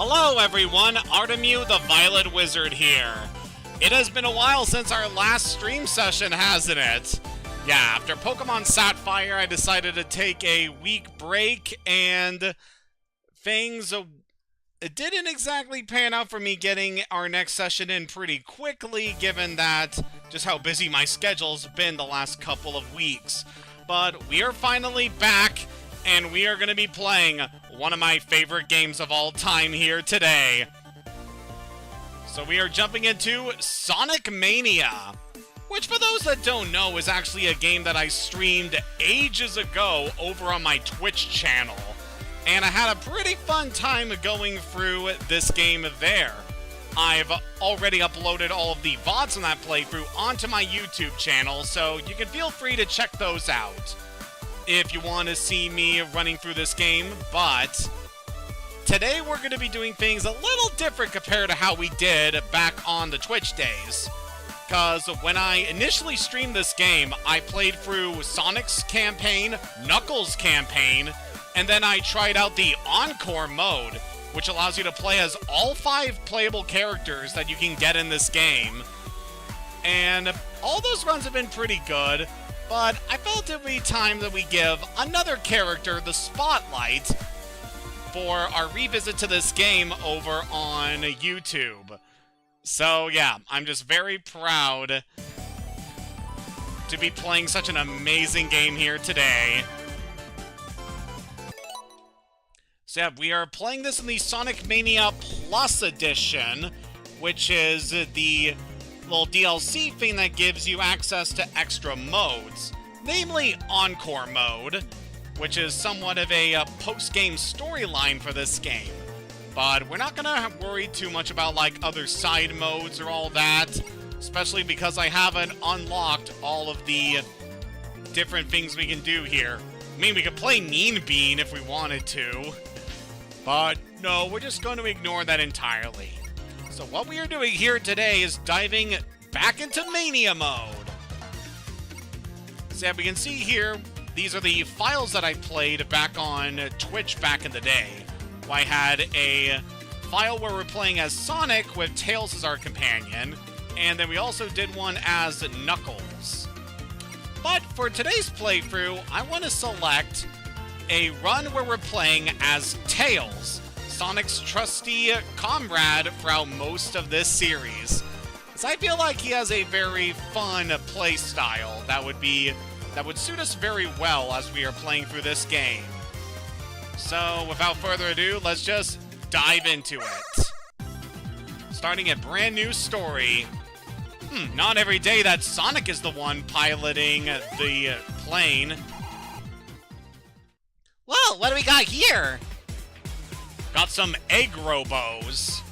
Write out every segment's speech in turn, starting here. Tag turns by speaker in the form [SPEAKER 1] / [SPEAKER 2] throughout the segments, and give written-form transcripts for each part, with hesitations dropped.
[SPEAKER 1] Hello everyone, Artemu the Violet Wizard here. It has been a while since our last stream session, hasn't it? Yeah, after Pokemon Sapphire, I decided to take a week break, and things it didn't exactly pan out for me getting our next session in pretty quickly, given that just how busy my schedule's been the last couple of weeks. But we are finally back, and we are going to be playing one of my favorite games of all time here today. So we are jumping into Sonic Mania, which for those that don't know is actually a game that I streamed ages ago over on my Twitch channel. And I had a pretty fun time going through this game there. I've already uploaded all of the VODs on that playthrough onto my YouTube channel, so you can feel free to check those out if you want to see me running through this game. But today we're going to be doing things a little different compared to how we did back on the Twitch days. Because when I initially streamed this game, I played through Sonic's campaign, Knuckles' campaign, and then I tried out the Encore mode, which allows you to play as all 5 playable characters that you can get in this game. And all those runs have been pretty good, but I felt it would be time that we give another character the spotlight for our revisit to this game over on YouTube. So yeah, I'm just very proud to be playing such an amazing game here today. So yeah, we are playing this in the Sonic Mania Plus Edition, which is the little DLC thing that gives you access to extra modes, namely Encore mode, which is somewhat of a post-game storyline for this game. But we're not gonna worry too much about like other side modes or all that, especially because I haven't unlocked all of the different things we can do here. I mean, we could play Mean Bean if we wanted to, but no, we're just going to ignore that entirely. So what we are doing here today is diving back into Mania mode. So yeah, we can see here, these are the files that I played back on Twitch back in the day. I had a file where we're playing as Sonic with Tails as our companion, and then we also did one as Knuckles. But for today's playthrough, I want to select a run where we're playing as Tails, Sonic's trusty comrade throughout most of this series. So I feel like he has a very fun play style that would suit us very well as we are playing through this game. So without further ado, let's just dive into it. Starting a brand new story. Not every day that Sonic is the one piloting the plane.
[SPEAKER 2] Whoa, what do we got here?
[SPEAKER 1] Got some Egg Robos.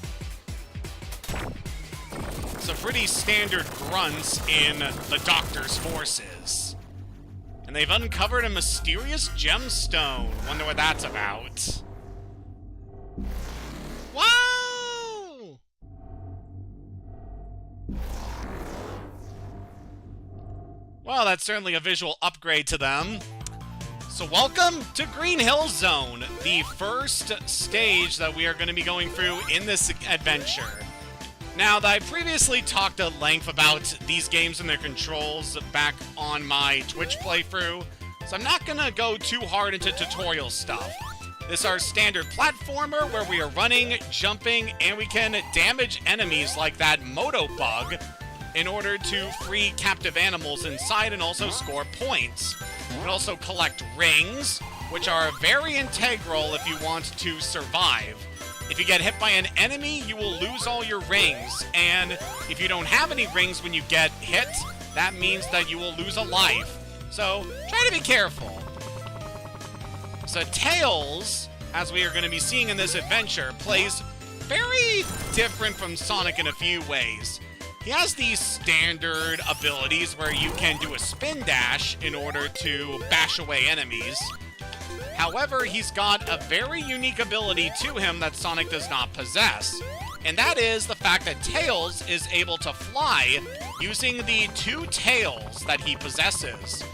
[SPEAKER 1] Some pretty standard grunts in the Doctor's forces. And they've uncovered a mysterious gemstone. Wonder what that's about.
[SPEAKER 2] Whoa!
[SPEAKER 1] Well, that's certainly a visual upgrade to them. So welcome to Green Hill Zone, the first stage that we are going to be going through in this adventure. Now, I previously talked at length about these games and their controls back on my Twitch playthrough, so I'm not going to go too hard into tutorial stuff. This is our standard platformer where we are running, jumping, and we can damage enemies like that Moto Bug in order to free captive animals inside and also score points. You can also collect rings, which are very integral if you want to survive. If you get hit by an enemy, you will lose all your rings, and if you don't have any rings when you get hit, that means that you will lose a life. So, try to be careful. So Tails, as we are going to be seeing in this adventure, plays very different from Sonic in a few ways. He has these standard abilities where you can do a spin dash in order to bash away enemies. However, he's got a very unique ability to him that Sonic does not possess. And that is the fact that Tails is able to fly using the 2 tails that he possesses.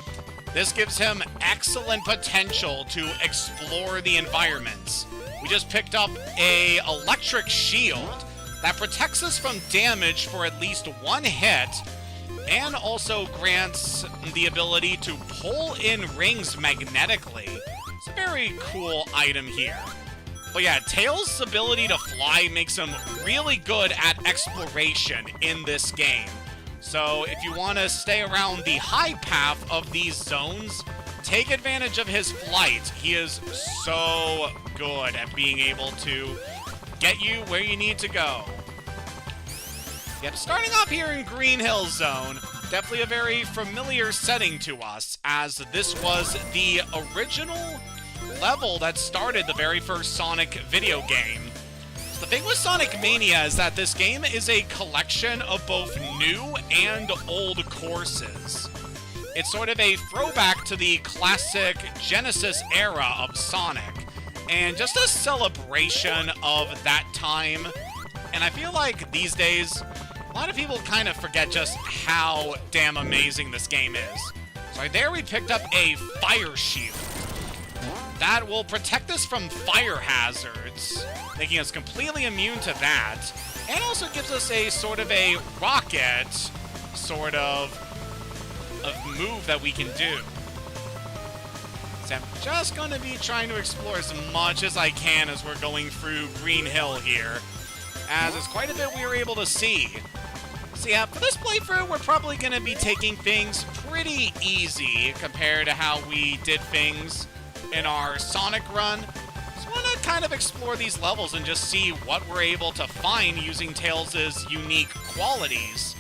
[SPEAKER 1] This gives him excellent potential to explore the environments. we just picked up a electric shield that protects us from damage for at least one hit, and also grants the ability to pull in rings magnetically. It's a very cool item here. But yeah, Tails' ability to fly makes him really good at exploration in this game. So if you want to stay around the high path of these zones, take advantage of his flight. He is so good at being able to get you where you need to go. Yep, starting off here in Green Hill Zone, definitely a very familiar setting to us, as this was the original level that started the very first Sonic video game. So the thing with Sonic Mania is that this game is a collection of both new and old courses. It's sort of a throwback to the classic Genesis era of Sonic, and just a celebration of that time. And I feel like these days, a lot of people kind of forget just how damn amazing this game is. So right there we picked up a fire shield that will protect us from fire hazards, making us completely immune to that, and also gives us a sort of a rocket sort of move that we can do. So I'm just going to be trying to explore as much as I can as we're going through Green Hill here, as it's quite a bit we were able to see. So yeah, for this playthrough, we're probably going to be taking things pretty easy compared to how we did things in our Sonic run. So I want to kind of explore these levels and just see what we're able to find using Tails' unique qualities.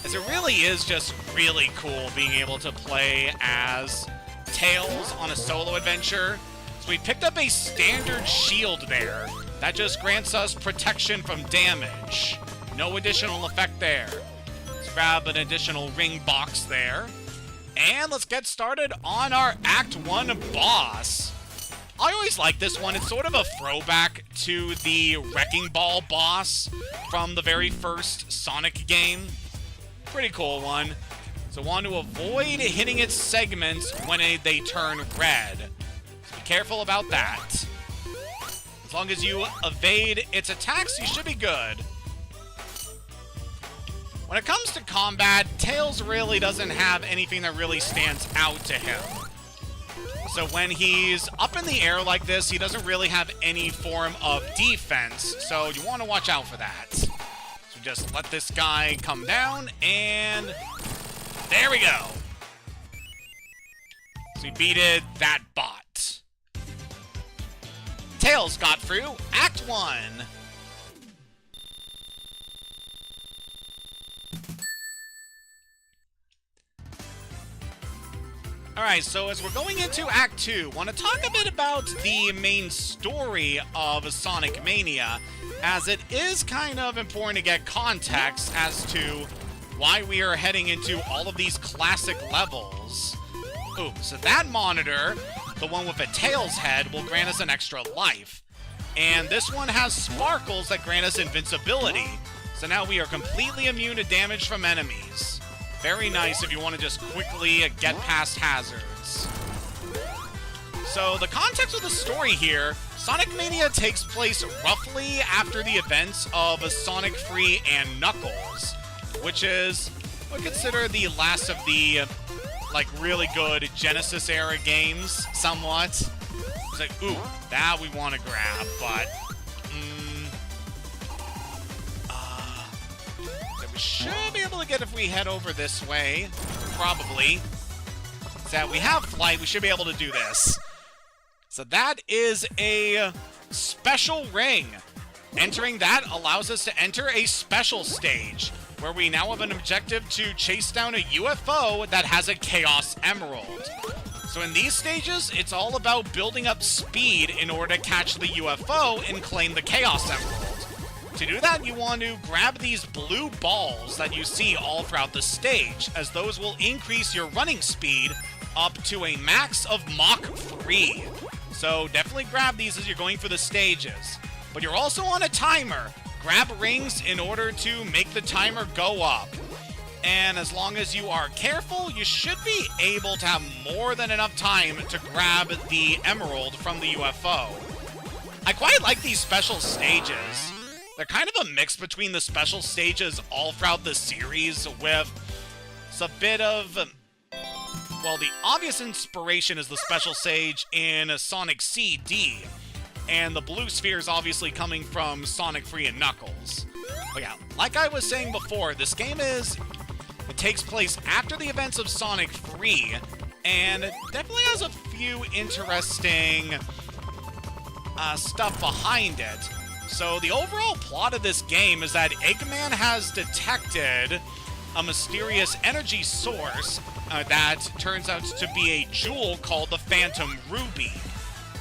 [SPEAKER 1] As it really is just really cool being able to play as Tails on a solo adventure. So we picked up a standard shield there that just grants us protection from damage. No additional effect there. Let's grab an additional ring box there. And let's get started on our Act 1 boss. I always like this one. It's sort of a throwback to the Wrecking Ball boss from the very first Sonic game. Pretty cool one. So want to avoid hitting its segments when they turn red. So be careful about that. As long as you evade its attacks, you should be good. When it comes to combat, Tails really doesn't have anything that really stands out to him. So when he's up in the air like this, he doesn't really have any form of defense, so you want to watch out for that. So just let this guy come down, and there we go. So we beated that bot. Tails got through Act 1. Alright, so as we're going into Act 2, want to talk a bit about the main story of Sonic Mania, as it is kind of important to get context as to why we are heading into all of these classic levels. Ooh, so that monitor, the one with a Tails head, will grant us an extra life. And this one has sparkles that grant us invincibility. So now we are completely immune to damage from enemies. Very nice if you want to just quickly get past hazards. So the context of the story here, Sonic Mania takes place roughly after the events of Sonic 3 and Knuckles, which is, I consider the last of the, like, really good Genesis era games, somewhat. It's like, ooh, that we want to grab, but we should be able to get if we head over this way, probably. So we have flight, we should be able to do this. So that is a special ring. Entering that allows us to enter a special stage, where we now have an objective to chase down a UFO that has a Chaos Emerald. So in these stages, it's all about building up speed in order to catch the UFO and claim the Chaos Emerald. To do that, you want to grab these blue balls that you see all throughout the stage, as those will increase your running speed up to a max of Mach 3. So definitely grab these as you're going for the stages. But you're also on a timer. Grab rings in order to make the timer go up. And as long as you are careful, you should be able to have more than enough time to grab the emerald from the UFO. I quite like these special stages. They're kind of a mix between the special stages all throughout the series with a bit of... well, the obvious inspiration is the special stage in Sonic CD, and the blue sphere is obviously coming from Sonic 3 and Knuckles. But yeah, like I was saying before, this game it takes place after the events of Sonic 3, and it definitely has a few interesting stuff behind it. So the overall plot of this game is that Eggman has detected a mysterious energy source that turns out to be a jewel called the Phantom Ruby,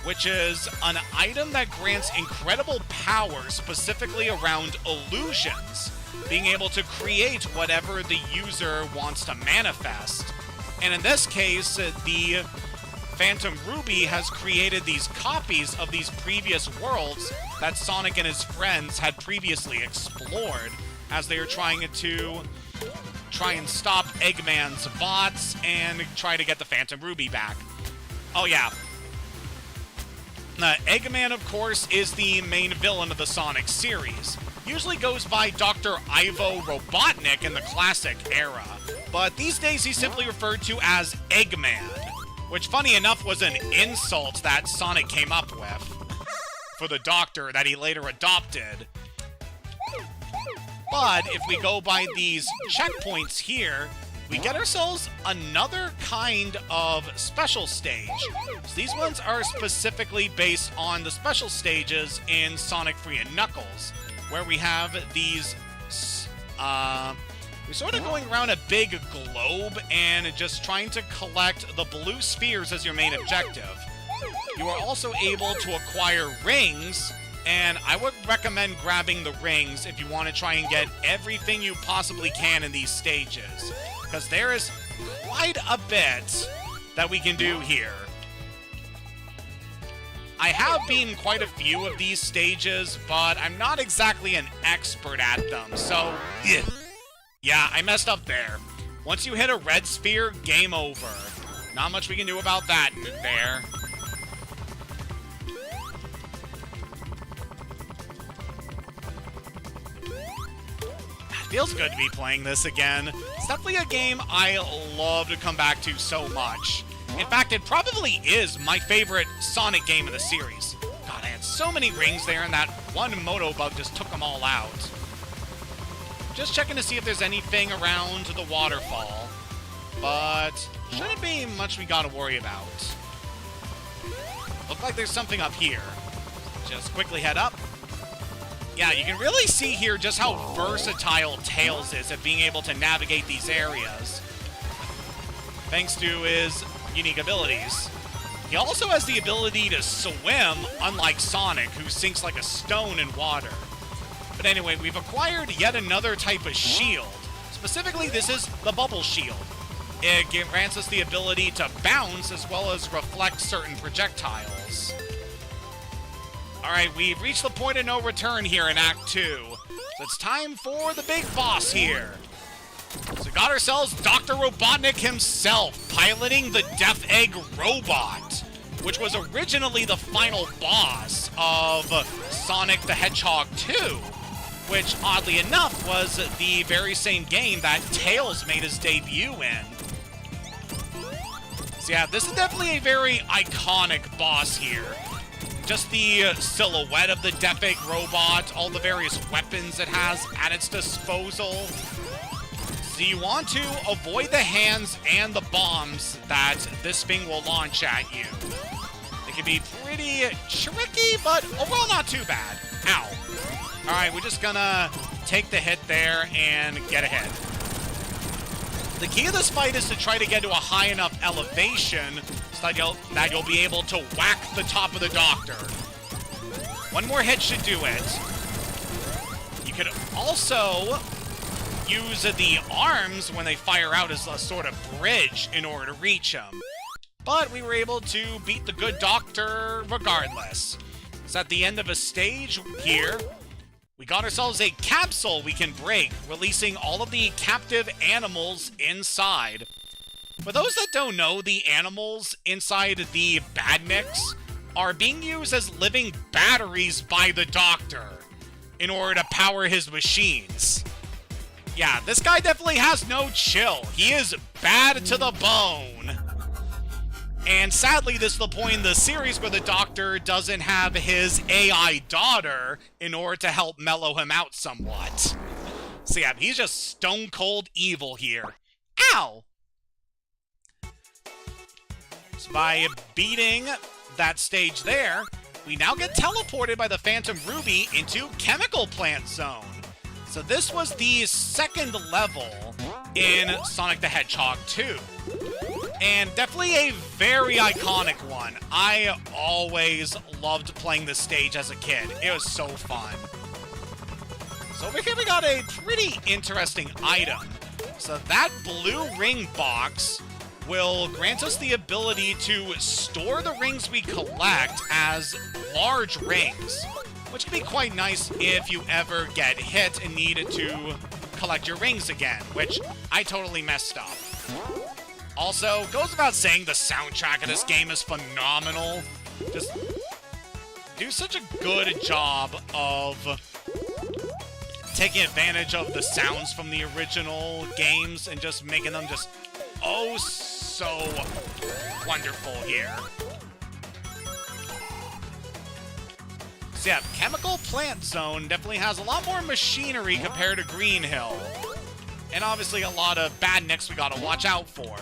[SPEAKER 1] which is an item that grants incredible power specifically around illusions, being able to create whatever the user wants to manifest. And in this case, the Phantom Ruby has created these copies of these previous worlds that Sonic and his friends had previously explored as they were trying and stop Eggman's bots and try to get the Phantom Ruby back. Oh yeah. Eggman, of course, is the main villain of the Sonic series. Usually goes by Dr. Ivo Robotnik in the classic era, but these days he's simply referred to as Eggman, which, funny enough, was an insult that Sonic came up with for the Doctor that he later adopted. But if we go by these checkpoints here, we get ourselves another kind of special stage. So these ones are specifically based on the special stages in Sonic 3 and Knuckles, where we have these, we're sort of going around a big globe and just trying to collect the blue spheres as your main objective. You are also able to acquire rings, and I would recommend grabbing the rings if you want to try and get everything you possibly can in these stages, because there is quite a bit that we can do here. I have beaten quite a few of these stages, but I'm not exactly an expert at them, so yeah, I messed up there. Once you hit a red sphere, game over. Not much we can do about that there. Feels good to be playing this again. It's definitely a game I love to come back to so much. In fact, it probably is my favorite Sonic game of the series. God, I had so many rings there, and that one Moto Bug just took them all out. Just checking to see if there's anything around the waterfall, but shouldn't be much we gotta worry about. Look like there's something up here. Just quickly head up. Yeah, you can really see here just how versatile Tails is at being able to navigate these areas, thanks to his unique abilities. He also has the ability to swim, unlike Sonic, who sinks like a stone in water. But anyway, we've acquired yet another type of shield. Specifically, this is the Bubble Shield. It grants us the ability to bounce as well as reflect certain projectiles. Alright, we've reached the point of no return here in Act 2. So it's time for the big boss here. So we got ourselves Dr. Robotnik himself, piloting the Death Egg Robot, which was originally the final boss of Sonic the Hedgehog 2, which, oddly enough, was the very same game that Tails made his debut in. So yeah, this is definitely a very iconic boss here. Just the silhouette of the Death Egg Robot, all the various weapons it has at its disposal. So you want to avoid the hands and the bombs that this thing will launch at you. It can be pretty tricky, but overall not too bad. Ow. Alright, we're just gonna take the hit there and get ahead. The key of this fight is to try to get to a high enough elevation so that you'll be able to whack the top of the Doctor. One more hit should do it. You could also use the arms when they fire out as a sort of bridge in order to reach him. But we were able to beat the good Doctor regardless. So at the end of a stage here, we got ourselves a capsule we can break, releasing all of the captive animals inside. For those that don't know, the animals inside the Badniks are being used as living batteries by the Doctor in order to power his machines. Yeah, this guy definitely has no chill. He is bad to the bone. And sadly, this is the point in the series where the Doctor doesn't have his AI daughter in order to help mellow him out somewhat. So yeah, he's just stone cold evil here. Ow! So by beating that stage there, we now get teleported by the Phantom Ruby into Chemical Plant Zone. So this was the second level in Sonic the Hedgehog 2. And definitely a very iconic one. I always loved playing this stage as a kid. It was so fun. So over here we got a pretty interesting item. So that blue ring box will grant us the ability to store the rings we collect as large rings, which can be quite nice if you ever get hit and need to collect your rings again, which I totally messed up. Also, goes without saying, the soundtrack of this game is phenomenal. Just do such a good job of taking advantage of the sounds from the original games and just making them just oh so wonderful here. So yeah, Chemical Plant Zone definitely has a lot more machinery compared to Green Hill. And obviously a lot of badniks we gotta watch out for.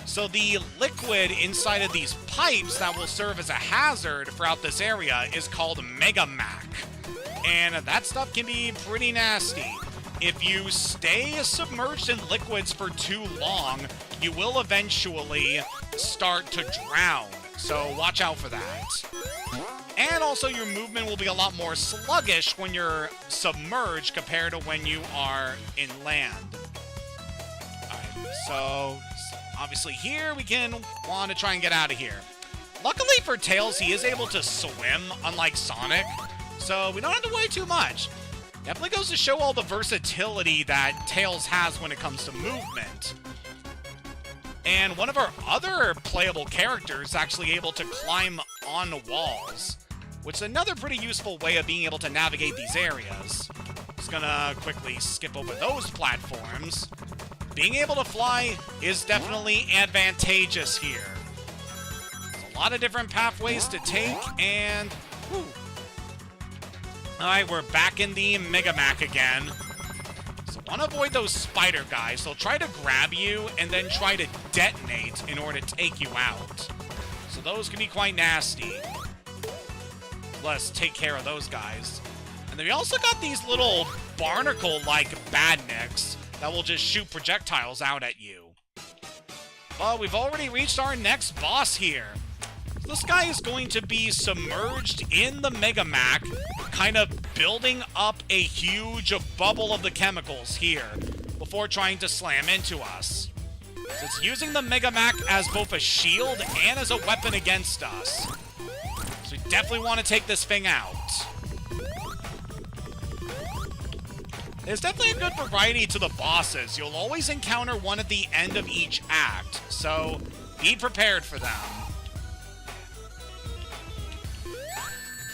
[SPEAKER 1] So the liquid inside of these pipes that will serve as a hazard throughout this area is called Mega Mac. And that stuff can be pretty nasty. If you stay submerged in liquids for too long, you will eventually start to drown. So watch out for that. And also your movement will be a lot more sluggish when you're submerged compared to when you are inland. Alright, so obviously here we can want to try and get out of here. Luckily for Tails, he is able to swim, unlike Sonic, so we don't have to worry too much. Definitely goes to show all the versatility that Tails has when it comes to movement. And one of our other playable characters is actually able to climb on the walls, which is another pretty useful way of being able to navigate these areas. Just gonna quickly skip over those platforms. Being able to fly is definitely advantageous here. There's a lot of different pathways to take, and whew. Alright, we're back in the Mega Mac again. So want to avoid those spider guys. They'll try to grab you and then try to detonate in order to take you out. So those can be quite nasty. Let's take care of those guys. And then we also got these little barnacle-like badniks that will just shoot projectiles out at you. But we've already reached our next boss here. This guy is going to be submerged in the Mega Mac, kind of building up a huge bubble of the chemicals here before trying to slam into us. So it's using the Mega Mac as both a shield and as a weapon against us. So we definitely want to take this thing out. There's definitely a good variety to the bosses. You'll always encounter one at the end of each act, so be prepared for them.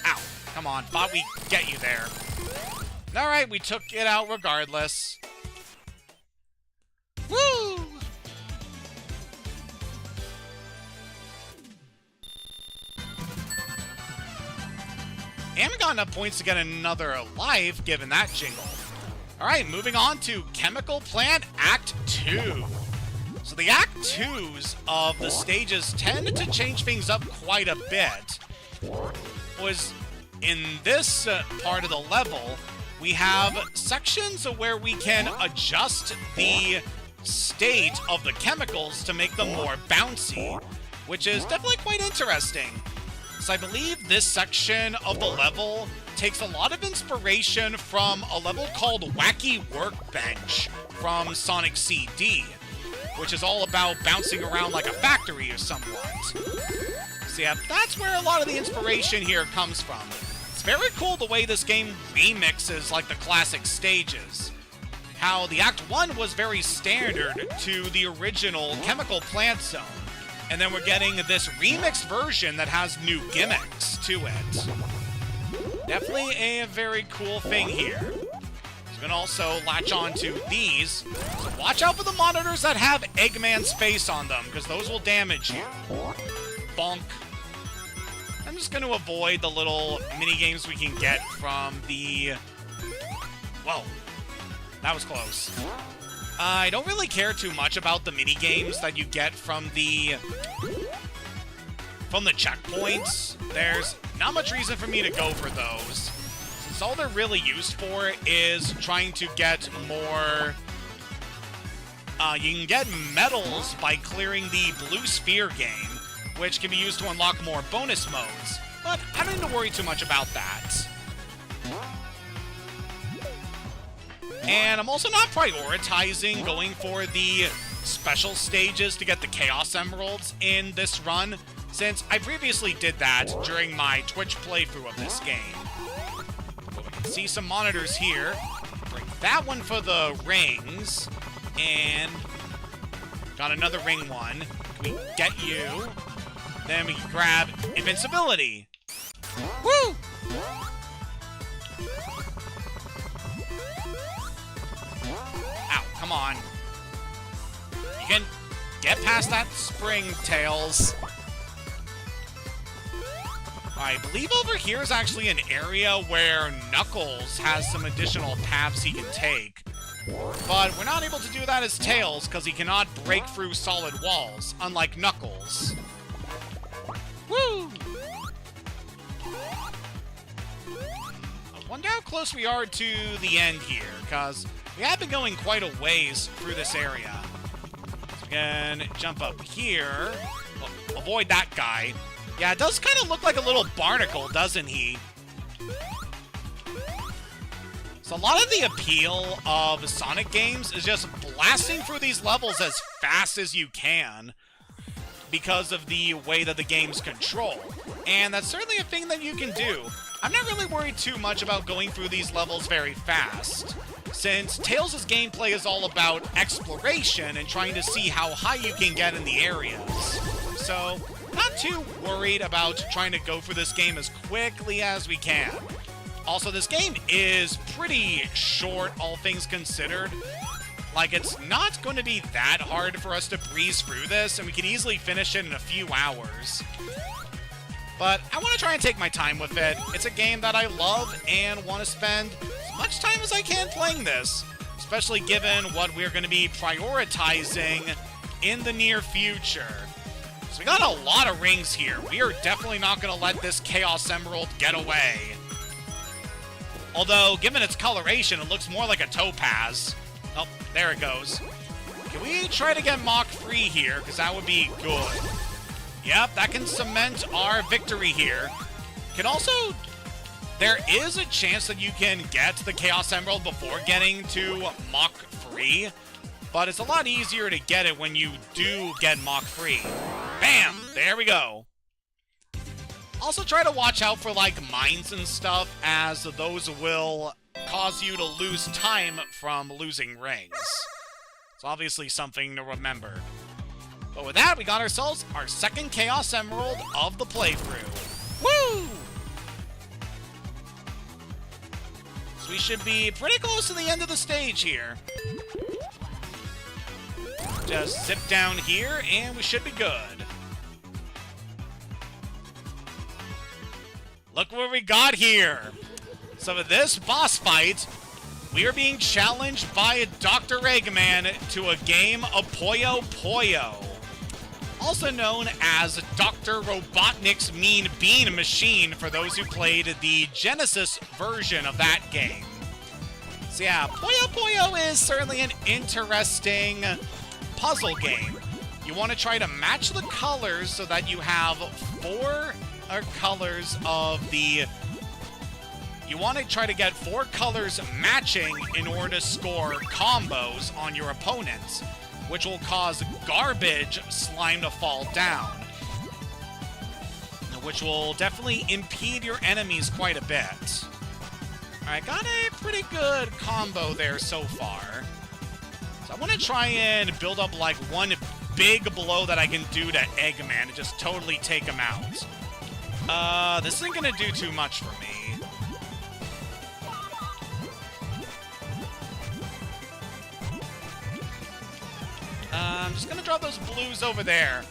[SPEAKER 1] Ow. Come on, thought we'd get you there. Alright, we took it out regardless. Woo! And we got enough points to get another life, given that jingle. Alright, moving on to Chemical Plant Act 2. So the Act 2s of the stages tend to change things up quite a bit. Was in this part of the level, we have sections where we can adjust the state of the chemicals to make them more bouncy, which is definitely quite interesting. So I believe this section of the level takes a lot of inspiration from a level called Wacky Workbench from Sonic CD, which is all about bouncing around like a factory or somewhat. So yeah, that's where a lot of the inspiration here comes from. It's very cool the way this game remixes like the classic stages. How the Act 1 was very standard to the original Chemical Plant Zone. And then we're getting this remixed version that has new gimmicks to it. Definitely a very cool thing here. You can also latch on to these. So watch out for the monitors that have Eggman's face on them, because those will damage you. Bonk. I'm just going to avoid the little mini-games we can get from the... Whoa. That was close. I don't really care too much about the mini-games that you get from the checkpoints. There's not much reason for me to go for those, since all they're really used for is trying to get more... you can get medals by clearing the blue sphere game, which can be used to unlock more bonus modes, but I don't need to worry too much about that. And I'm also not prioritizing going for the special stages to get the Chaos Emeralds in this run, since I previously did that during my Twitch playthrough of this game. But we can see some monitors here. Bring that one for the rings, and got another ring one. Can we get you? Then we can grab invincibility. Woo! Ow, come on. You can get past that spring, Tails. I believe over here is actually an area where Knuckles has some additional paths he can take. But we're not able to do that as Tails, because he cannot break through solid walls, unlike Knuckles. Woo! I wonder how close we are to the end here, because we have been going quite a ways through this area. So we can jump up here. Well, avoid that guy. Yeah, it does kind of look like a little barnacle, doesn't he? So a lot of the appeal of Sonic games is just blasting through these levels as fast as you can because of the way that the games control. And that's certainly a thing that you can do. I'm not really worried too much about going through these levels very fast, since Tails' gameplay is all about exploration and trying to see how high you can get in the areas. So, not too worried about trying to go for this game as quickly as we can. Also, this game is pretty short, all things considered. Like, it's not going to be that hard for us to breeze through this, and we can easily finish it in a few hours. But I want to try and take my time with it. It's a game that I love and want to spend as much time as I can playing this, especially given what we're going to be prioritizing in the near future. So we got a lot of rings here. We are definitely not going to let this Chaos Emerald get away. Although, given its coloration, it looks more like a topaz. Oh, there it goes. Can we try to get Mach free here? Because that would be good. Yep, that can cement our victory here. Can also... There is a chance that you can get the Chaos Emerald before getting to Mach free, but it's a lot easier to get it when you do get Mach free. Bam! There we go. Also try to watch out for, like, mines and stuff, as those will cause you to lose time from losing rings. It's obviously something to remember. But with that, we got ourselves our second Chaos Emerald of the playthrough. Woo! So we should be pretty close to the end of the stage here. Just zip down here, and we should be good. Look what we got here. So with this boss fight, we are being challenged by Dr. Eggman to a game of Puyo Puyo, also known as Dr. Robotnik's Mean Bean Machine for those who played the Genesis version of that game. So yeah, Puyo Puyo is certainly an interesting puzzle game. You want to try to match the colors so that you have four colors of the... You want to try to get 4 colors matching in order to score combos on your opponents, which will cause garbage slime to fall down, which will definitely impede your enemies quite a bit. Alright, got a pretty good combo there so far. So I want to try and build up like one big blow that I can do to Eggman to just totally take him out. This isn't gonna do too much for me. I'm just gonna drop those blues over there.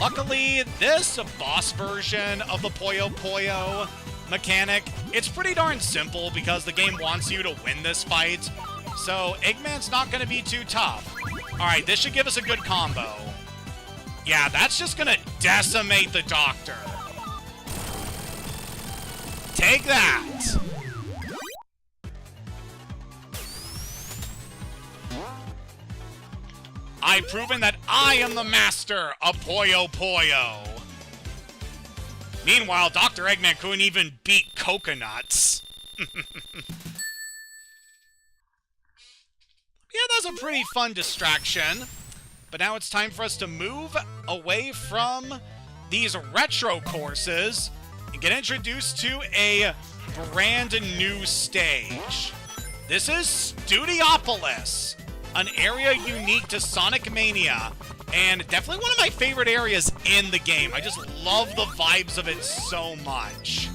[SPEAKER 1] Luckily, this boss version of the Puyo Puyo mechanic, it's pretty darn simple because the game wants you to win this fight. So Eggman's not gonna be too tough. Alright, this should give us a good combo. Yeah, that's just gonna decimate the Doctor. Take that! I've proven that I am the master of Puyo Puyo. Meanwhile, Dr. Eggman couldn't even beat coconuts. Yeah, that was a pretty fun distraction. But now it's time for us to move away from these retro courses and get introduced to a brand new stage. This is Studiopolis, an area unique to Sonic Mania, and definitely one of my favorite areas in the game. I just love the vibes of it so much.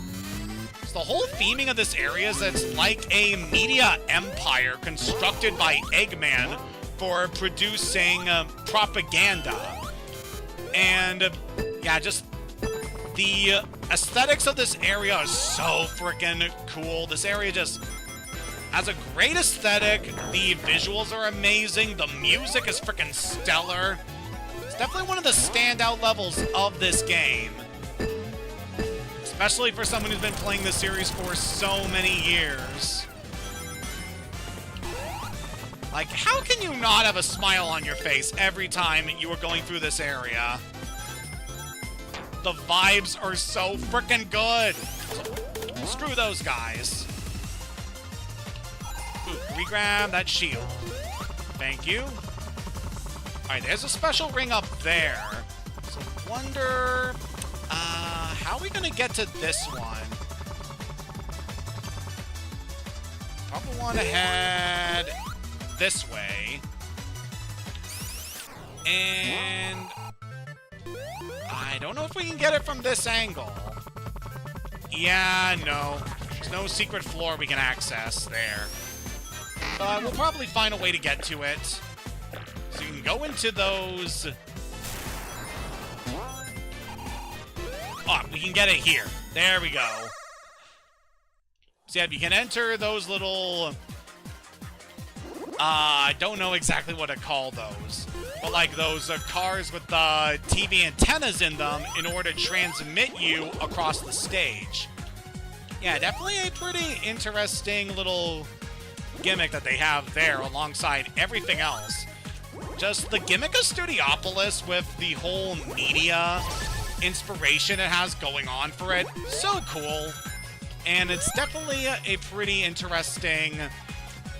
[SPEAKER 1] So the whole theming of this area is that it's like a media empire constructed by Eggman for producing propaganda. And yeah, just the aesthetics of this area are so freaking cool. This area just has a great aesthetic. The visuals are amazing. The music is freaking stellar. It's definitely one of the standout levels of this game. Especially for someone who's been playing this series for so many years. Like, how can you not have a smile on your face every time you are going through this area? The vibes are so freaking good. So, screw those guys. Ooh, can we grab that shield? Thank you. Alright, there's a special ring up there. So, wonder... how are we gonna get to this one? Probably want to head this way. And... I don't know if we can get it from this angle. Yeah, no. There's no secret floor we can access there. But we'll probably find a way to get to it. So you can go into those... Oh, we can get it here. There we go. So yeah, you can enter those little... I don't know exactly what to call those. But like those cars with the TV antennas in them in order to transmit you across the stage. Yeah, definitely a pretty interesting little gimmick that they have there alongside everything else. Just the gimmick of Studiopolis with the whole media inspiration it has going on for it. So cool. And it's definitely a pretty interesting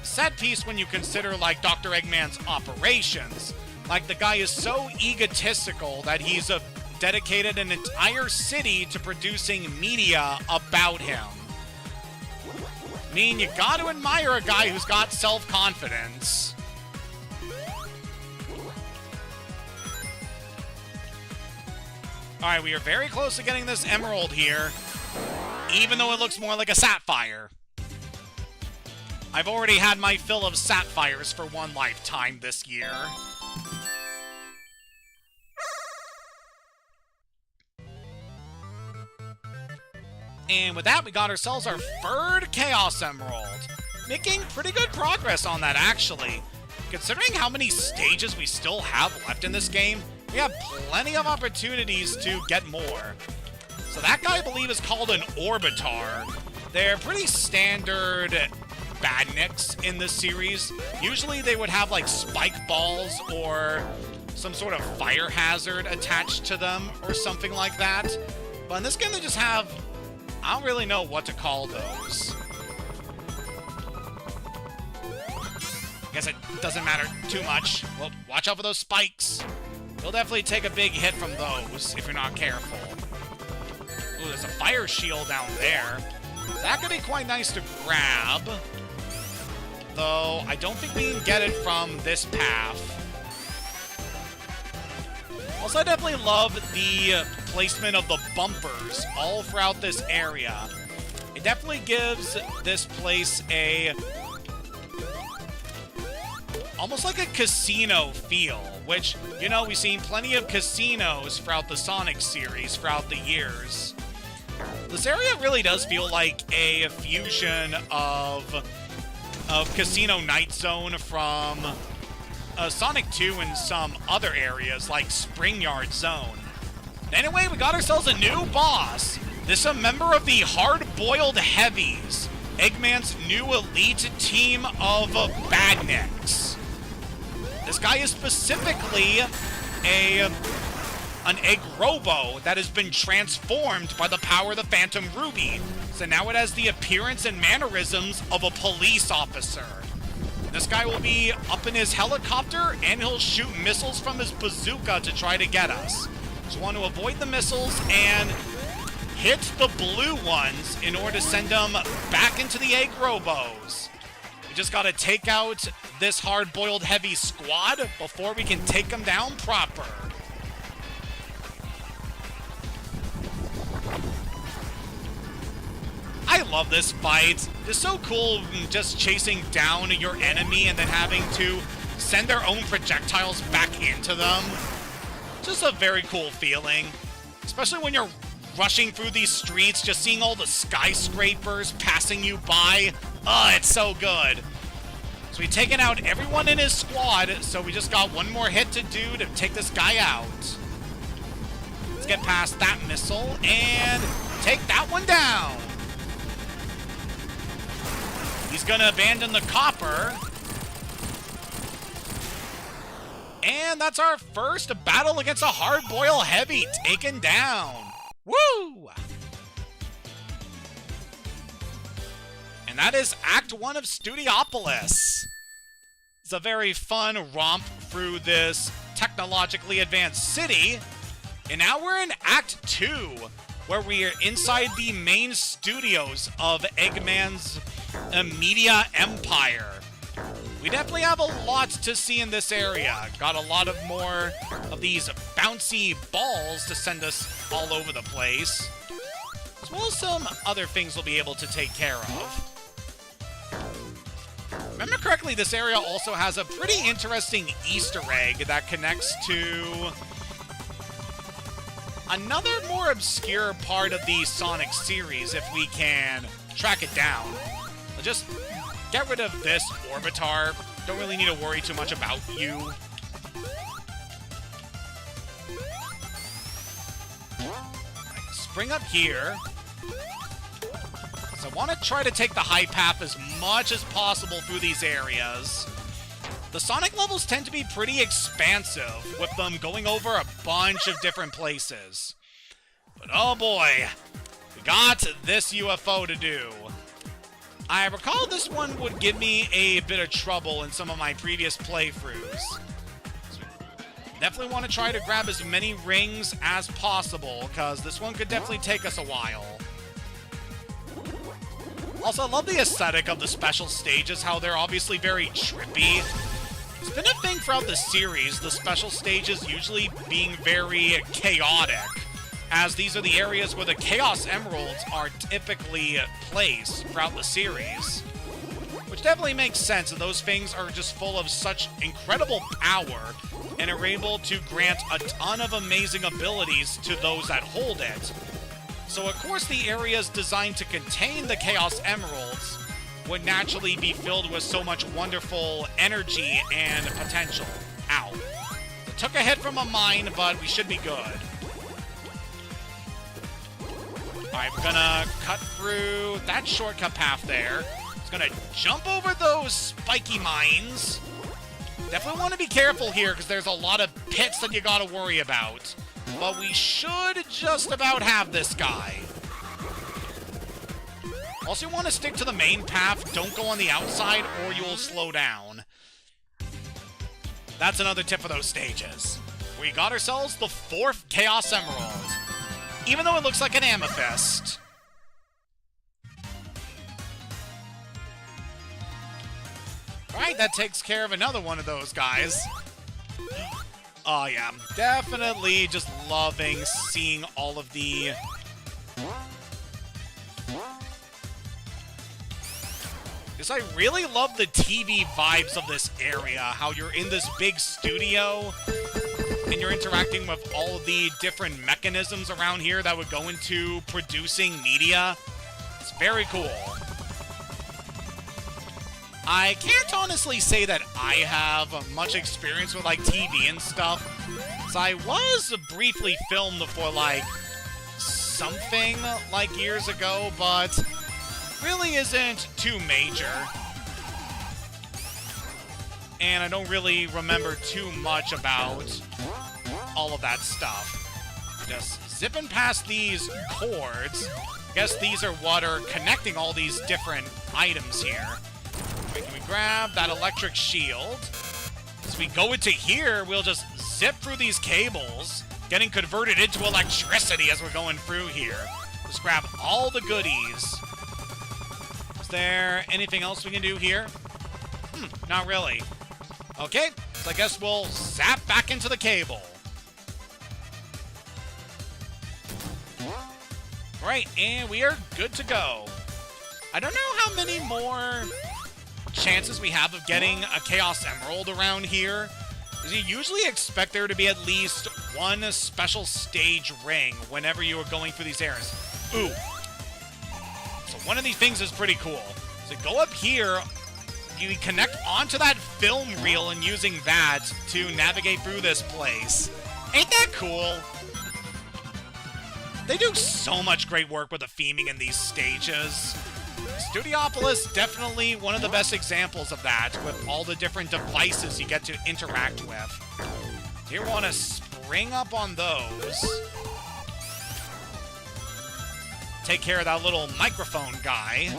[SPEAKER 1] set piece when you consider like Dr. Eggman's operations. Like, the guy is so egotistical that he's dedicated an entire city to producing media about him. I mean, you gotta admire a guy who's got self-confidence. Alright, we are very close to getting this emerald here, even though it looks more like a sapphire. I've already had my fill of sapphires for one lifetime this year. And with that, we got ourselves our third Chaos Emerald. Making pretty good progress on that, actually. Considering how many stages we still have left in this game, we have plenty of opportunities to get more. So that guy, I believe, is called an Orbitar. They're pretty standard Badniks in this series. Usually they would have, like, spike balls or some sort of fire hazard attached to them or something like that. But in this game, they just have... I don't really know what to call those. I guess it doesn't matter too much. Well, watch out for those spikes. You'll definitely take a big hit from those if you're not careful. Ooh, there's a fire shield down there. That could be quite nice to grab. Though, I don't think we can get it from this path. Also, I definitely love the placement of the bumpers all throughout this area. It definitely gives this place a... almost like a casino feel, which, you know, we've seen plenty of casinos throughout the Sonic series throughout the years. This area really does feel like a fusion of Casino Night Zone from Sonic 2 and some other areas like Spring Yard Zone. Anyway, we got ourselves a new boss. This is a member of the Hardboiled Heavies, Eggman's new elite team of Badniks. This guy is specifically an Egg Robo that has been transformed by the power of the Phantom Ruby. So now it has the appearance and mannerisms of a police officer. This guy will be up in his helicopter and he'll shoot missiles from his bazooka to try to get us. So we want to avoid the missiles and hit the blue ones in order to send them back into the Egg Robos. We just gotta take out this Hard-Boiled Heavy squad before we can take them down proper. I love this fight. It's so cool just chasing down your enemy and then having to send their own projectiles back into them. Just a very cool feeling. Especially when you're rushing through these streets, just seeing all the skyscrapers passing you by. Oh, it's so good. So we've taken out everyone in his squad, so we just got one more hit to do to take this guy out. Let's get past that missile and take that one down. He's gonna abandon the copper. And that's our first battle against a Hardboiled Heavy taken down. Woo! And that is Act 1 of Studiopolis. It's a very fun romp through this technologically advanced city. And now we're in Act 2, where we are inside the main studios of Eggman's media empire. We definitely have a lot to see in this area. Got a lot of more of these bouncy balls to send us all over the place, as well as some other things we'll be able to take care of. Remember correctly, this area also has a pretty interesting Easter egg that connects to another more obscure part of the Sonic series if we can track it down. We'll just get rid of this Orbitar. Don't really need to worry too much about you. Spring up here. So I want to try to take the high path as much as possible through these areas. The Sonic levels tend to be pretty expansive, with them going over a bunch of different places. But oh boy, we got this UFO to do. I recall this one would give me a bit of trouble in some of my previous playthroughs. So definitely want to try to grab as many rings as possible, because this one could definitely take us a while. Also, I love the aesthetic of the special stages, how they're obviously very trippy. It's been a thing throughout the series, the special stages usually being very chaotic, as these are the areas where the Chaos Emeralds are typically placed throughout the series. Which definitely makes sense, and those things are just full of such incredible power, and are able to grant a ton of amazing abilities to those that hold it. So of course the areas designed to contain the Chaos Emeralds would naturally be filled with so much wonderful energy and potential. Ow. It took a hit from a mine, but we should be good. Alright, we're gonna cut through that shortcut path there. It's gonna jump over those spiky mines. Definitely want to be careful here, because there's a lot of pits that you gotta worry about. But we should just about have this guy. Also, you want to stick to the main path. Don't go on the outside, or you'll slow down. That's another tip for those stages. We got ourselves the 4th Chaos Emerald, even though it looks like an amethyst. Alright, that takes care of another one of those guys. Oh yeah, definitely just loving seeing all of the... Because I really love the TV vibes of this area, how you're in this big studio, and you're interacting with all the different mechanisms around here that would go into producing media. It's very cool. I can't honestly say that I have much experience with, like, TV and stuff. So I was briefly filmed for, like, something, like, years ago, but really isn't too major. And I don't really remember too much about all of that stuff. Just zipping past these cords. I guess these are what are connecting all these different items here. Can we grab that electric shield? As we go into here, we'll just zip through these cables, getting converted into electricity as we're going through here. Just grab all the goodies. Is there anything else we can do here? Not really. Okay, so I guess we'll zap back into the cable. Right, and we are good to go. I don't know how many more chances we have of getting a Chaos Emerald around here. Because you usually expect there to be at least one special stage ring whenever you are going through these areas. Ooh. So one of these things is pretty cool. So go up here, you connect onto that film reel and using that to navigate through this place. Ain't that cool? They do so much great work with the theming in these stages. Studiopolis, definitely one of the best examples of that, with all the different devices you get to interact with. Do you want to spring up on those? Take care of that little microphone guy.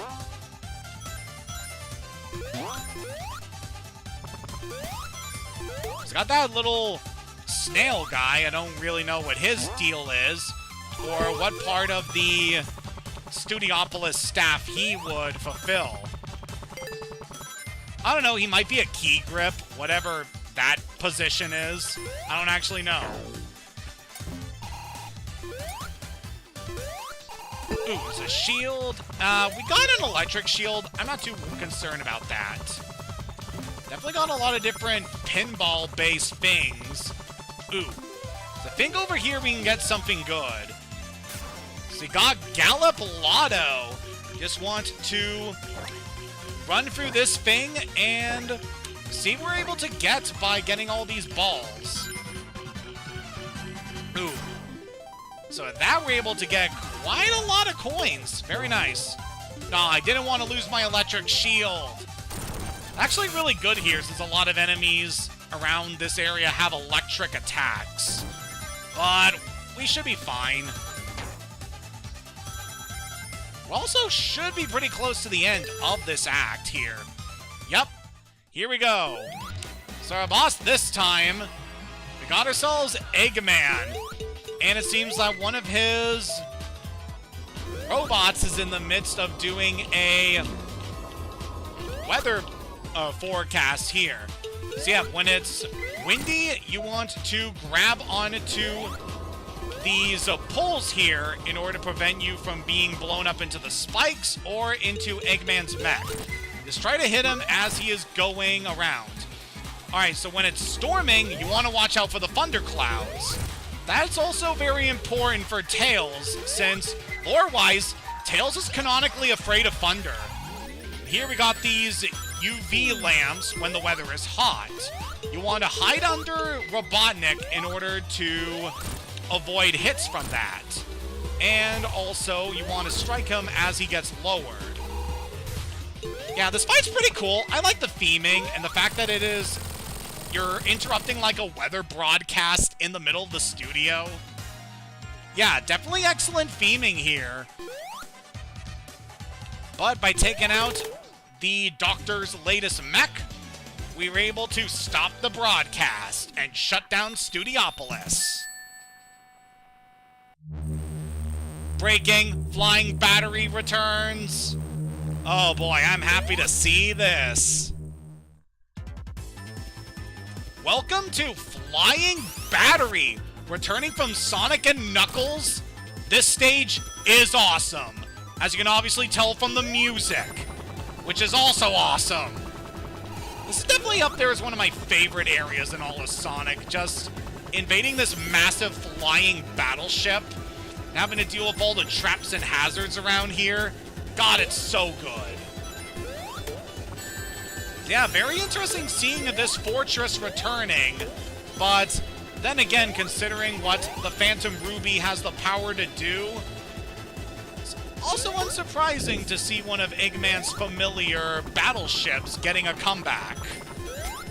[SPEAKER 1] He's got that little snail guy. I don't really know what his deal is, or what part of the Studiopolis staff he would fulfill. I don't know, he might be a key grip, whatever that position is. I don't actually know. Ooh, there's a shield. We got an electric shield. I'm not too concerned about that. Definitely got a lot of different pinball-based things. Ooh. So I think over here we can get something good. So we got Gallop Lotto. Just want to run through this thing and see what we're able to get by getting all these balls. Ooh. So with that, we're able to get quite a lot of coins. Very nice. No, I didn't want to lose my electric shield. Actually really good here, since a lot of enemies around this area have electric attacks. But we should be fine. We also should be pretty close to the end of this act here. Yep. Here we go. So our boss this time, we got ourselves Eggman. And it seems like one of his robots is in the midst of doing a weather forecast here. So yeah, when it's windy, you want to grab onto these poles here in order to prevent you from being blown up into the spikes or into Eggman's mech. Just try to hit him as he is going around. Alright, so when it's storming, you want to watch out for the thunderclouds. That's also very important for Tails, since, lore-wise, Tails is canonically afraid of thunder. Here we got these UV lamps when the weather is hot. You want to hide under Robotnik in order to avoid hits from that. And also, you want to strike him as he gets lowered. Yeah, this fight's pretty cool. I like the theming and the fact that it is... you're interrupting like a weather broadcast in the middle of the studio. Yeah, definitely excellent theming here. But by taking out the Doctor's latest mech, we were able to stop the broadcast and shut down Studiopolis. Breaking flying battery returns. Oh boy, I'm happy to see this. Welcome to Flying Battery! Returning from Sonic and Knuckles, this stage is awesome. As you can obviously tell from the music, which is also awesome. This is definitely up there as one of my favorite areas in all of Sonic. Just invading this massive flying battleship, and having to deal with all the traps and hazards around here. God, it's so good. Yeah, very interesting seeing this fortress returning, but then again, considering what the Phantom Ruby has the power to do, it's also unsurprising to see one of Eggman's familiar battleships getting a comeback.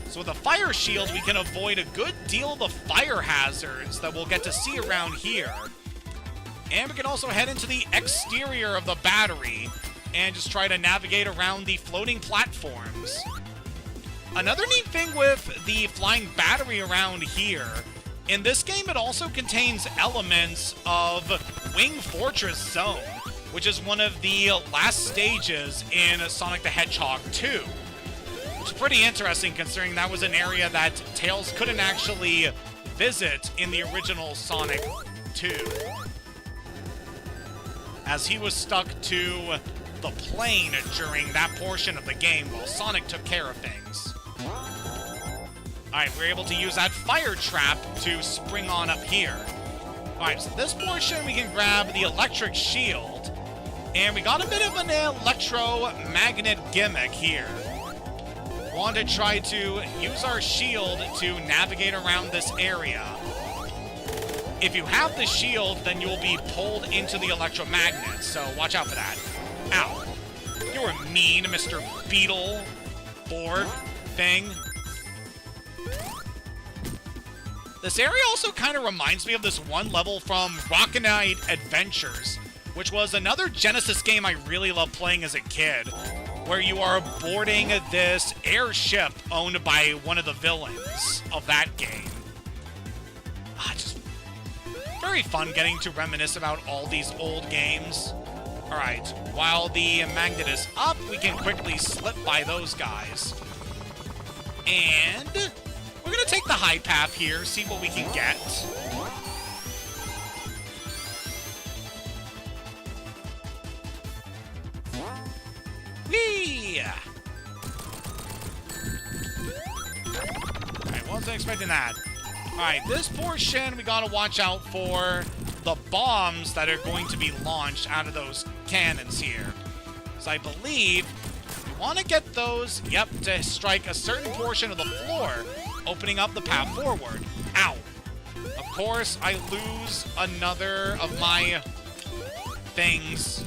[SPEAKER 1] So with a fire shield, we can avoid a good deal of the fire hazards that we'll get to see around here. And we can also head into the exterior of the battery and just try to navigate around the floating platforms. Another neat thing with the flying battery around here, in this game it also contains elements of Wing Fortress Zone, which is one of the last stages in Sonic the Hedgehog 2. Which is pretty interesting considering that was an area that Tails couldn't actually visit in the original Sonic 2, as he was stuck to the plane during that portion of the game while Sonic took care of things. Alright, we're able to use that fire trap to spring on up here. Alright, so this portion we can grab the electric shield, and we got a bit of an electromagnet gimmick here. We want to try to use our shield to navigate around this area. If you have the shield, then you'll be pulled into the electromagnet, so watch out for that. Ow. You were mean, Mr. Beetle Borg thing. This area also kind of reminds me of this one level from Rockinite Adventures, which was another Genesis game I really loved playing as a kid, where you are boarding this airship owned by one of the villains of that game. Just very fun getting to reminisce about all these old games. Alright, while the magnet is up, we can quickly slip by those guys. And we're going to take the high path here, see what we can get. Whee! Alright, wasn't expecting that. Alright, this portion, we gotta watch out for the bombs that are going to be launched out of those cannons here. So I believe we want to get those, yep, to strike a certain portion of the floor, opening up the path forward. Ow! Of course, I lose another of my things.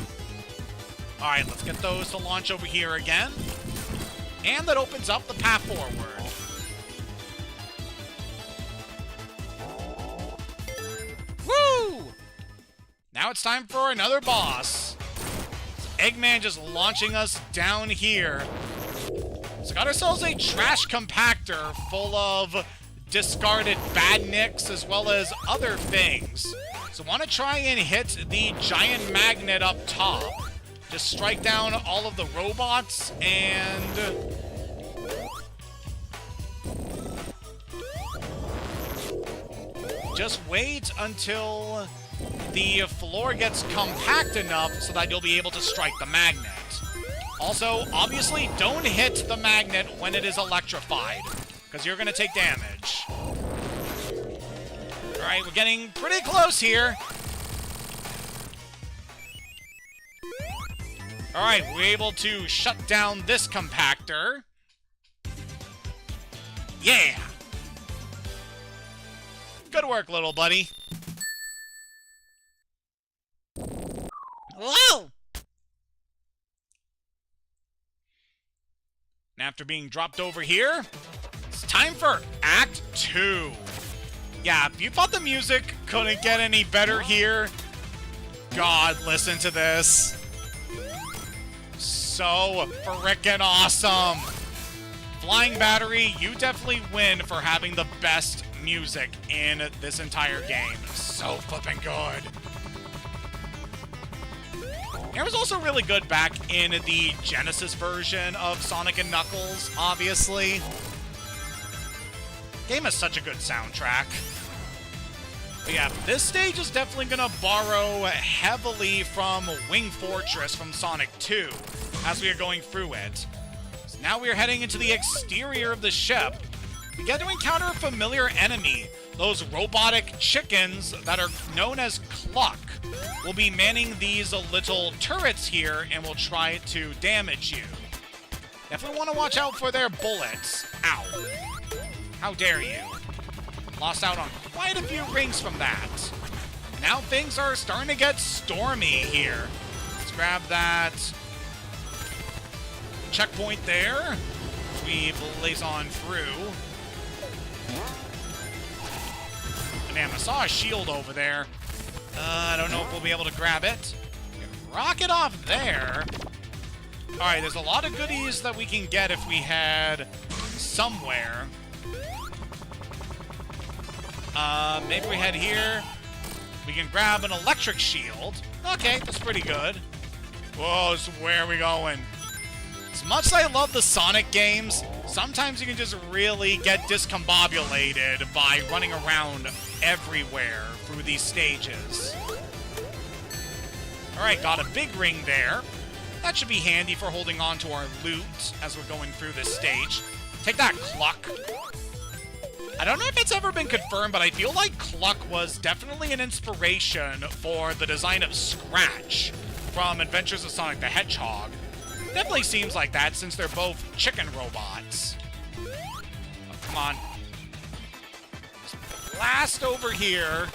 [SPEAKER 1] Alright, let's get those to launch over here again. And that opens up the path forward. Woo! Now it's time for another boss. Eggman just launching us down here. So got ourselves a trash compactor full of discarded Badniks as well as other things. So want to try and hit the giant magnet up top. Just strike down all of the robots and just wait until the floor gets compact enough so that you'll be able to strike the magnet. Also, obviously, don't hit the magnet when it is electrified, because you're going to take damage. Alright, we're getting pretty close here. Alright, we're able to shut down this compactor. Yeah! Good work, little buddy.
[SPEAKER 2] Whoa!
[SPEAKER 1] And after being dropped over here, it's time for Act 2. Yeah, if you thought the music couldn't get any better here, God, listen to this. So frickin' awesome. Flying Battery, you definitely win for having the best music in this entire game. So flippin' good. It was also really good back in the Genesis version of Sonic and Knuckles, obviously.
[SPEAKER 3] Game has such a good soundtrack. But yeah, this stage is definitely going to borrow heavily from Wing Fortress from Sonic 2 as we are going through it. So now we are heading into the exterior of the ship. We get to encounter a familiar enemy. Those robotic chickens that are known as Cluck will be manning these little turrets here and will try to damage you. Definitely want to watch out for their bullets. Ow. How dare you. Lost out on quite a few rings from that. Now things are starting to get stormy here. Let's grab that checkpoint there. We blaze on through. Damn, I saw a shield over there. I don't know if we'll be able to grab it. Rocket off there. Alright, there's a lot of goodies that we can get if we head somewhere. Maybe we head here. We can grab an electric shield. Okay, that's pretty good. Whoa, so where are we going? As much as I love the Sonic games, sometimes you can just really get discombobulated by running around everywhere through these stages. Alright, got a big ring there. That should be handy for holding on to our loot as we're going through this stage. Take that, Cluck. I don't know if it's ever been confirmed, but I feel like Cluck was definitely an inspiration for the design of Scratch from Adventures of Sonic the Hedgehog. Definitely seems like that since they're both chicken robots. Oh, come on. Just blast over here.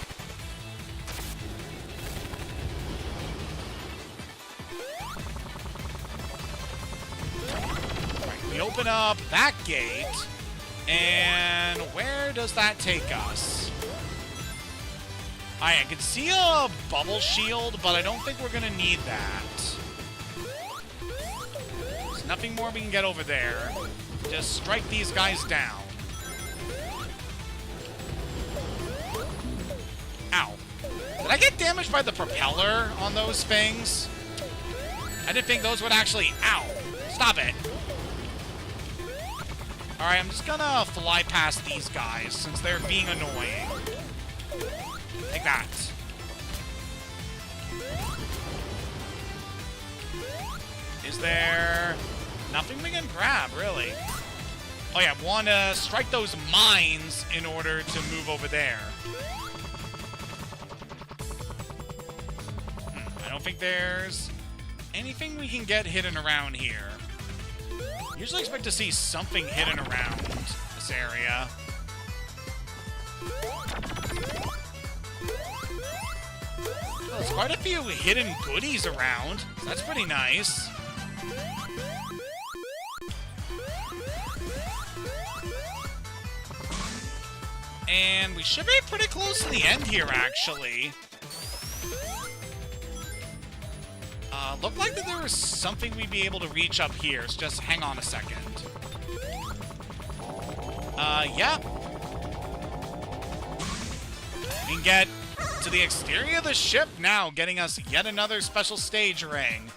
[SPEAKER 3] Right, we open up that gate. And where does that take us? I can see a bubble shield, but I don't think we're going to need that. There's nothing more we can get over there. Just strike these guys down. Ow. Did I get damaged by the propeller on those things? I didn't think those would actually... Ow. Stop it. Alright, I'm just gonna fly past these guys since they're being annoying. Like that. Is there nothing we can grab, really? Oh yeah, want to strike those mines in order to move over there. I don't think there's anything we can get hidden around here. Usually expect to see something hidden around this area. Oh, there's quite a few hidden goodies around. That's pretty nice. And we should be pretty close to the end here, actually. Looked like that there was something we'd be able to reach up here, so just hang on a second. Yeah. We can get to the exterior of the ship now, getting us yet another special stage ring.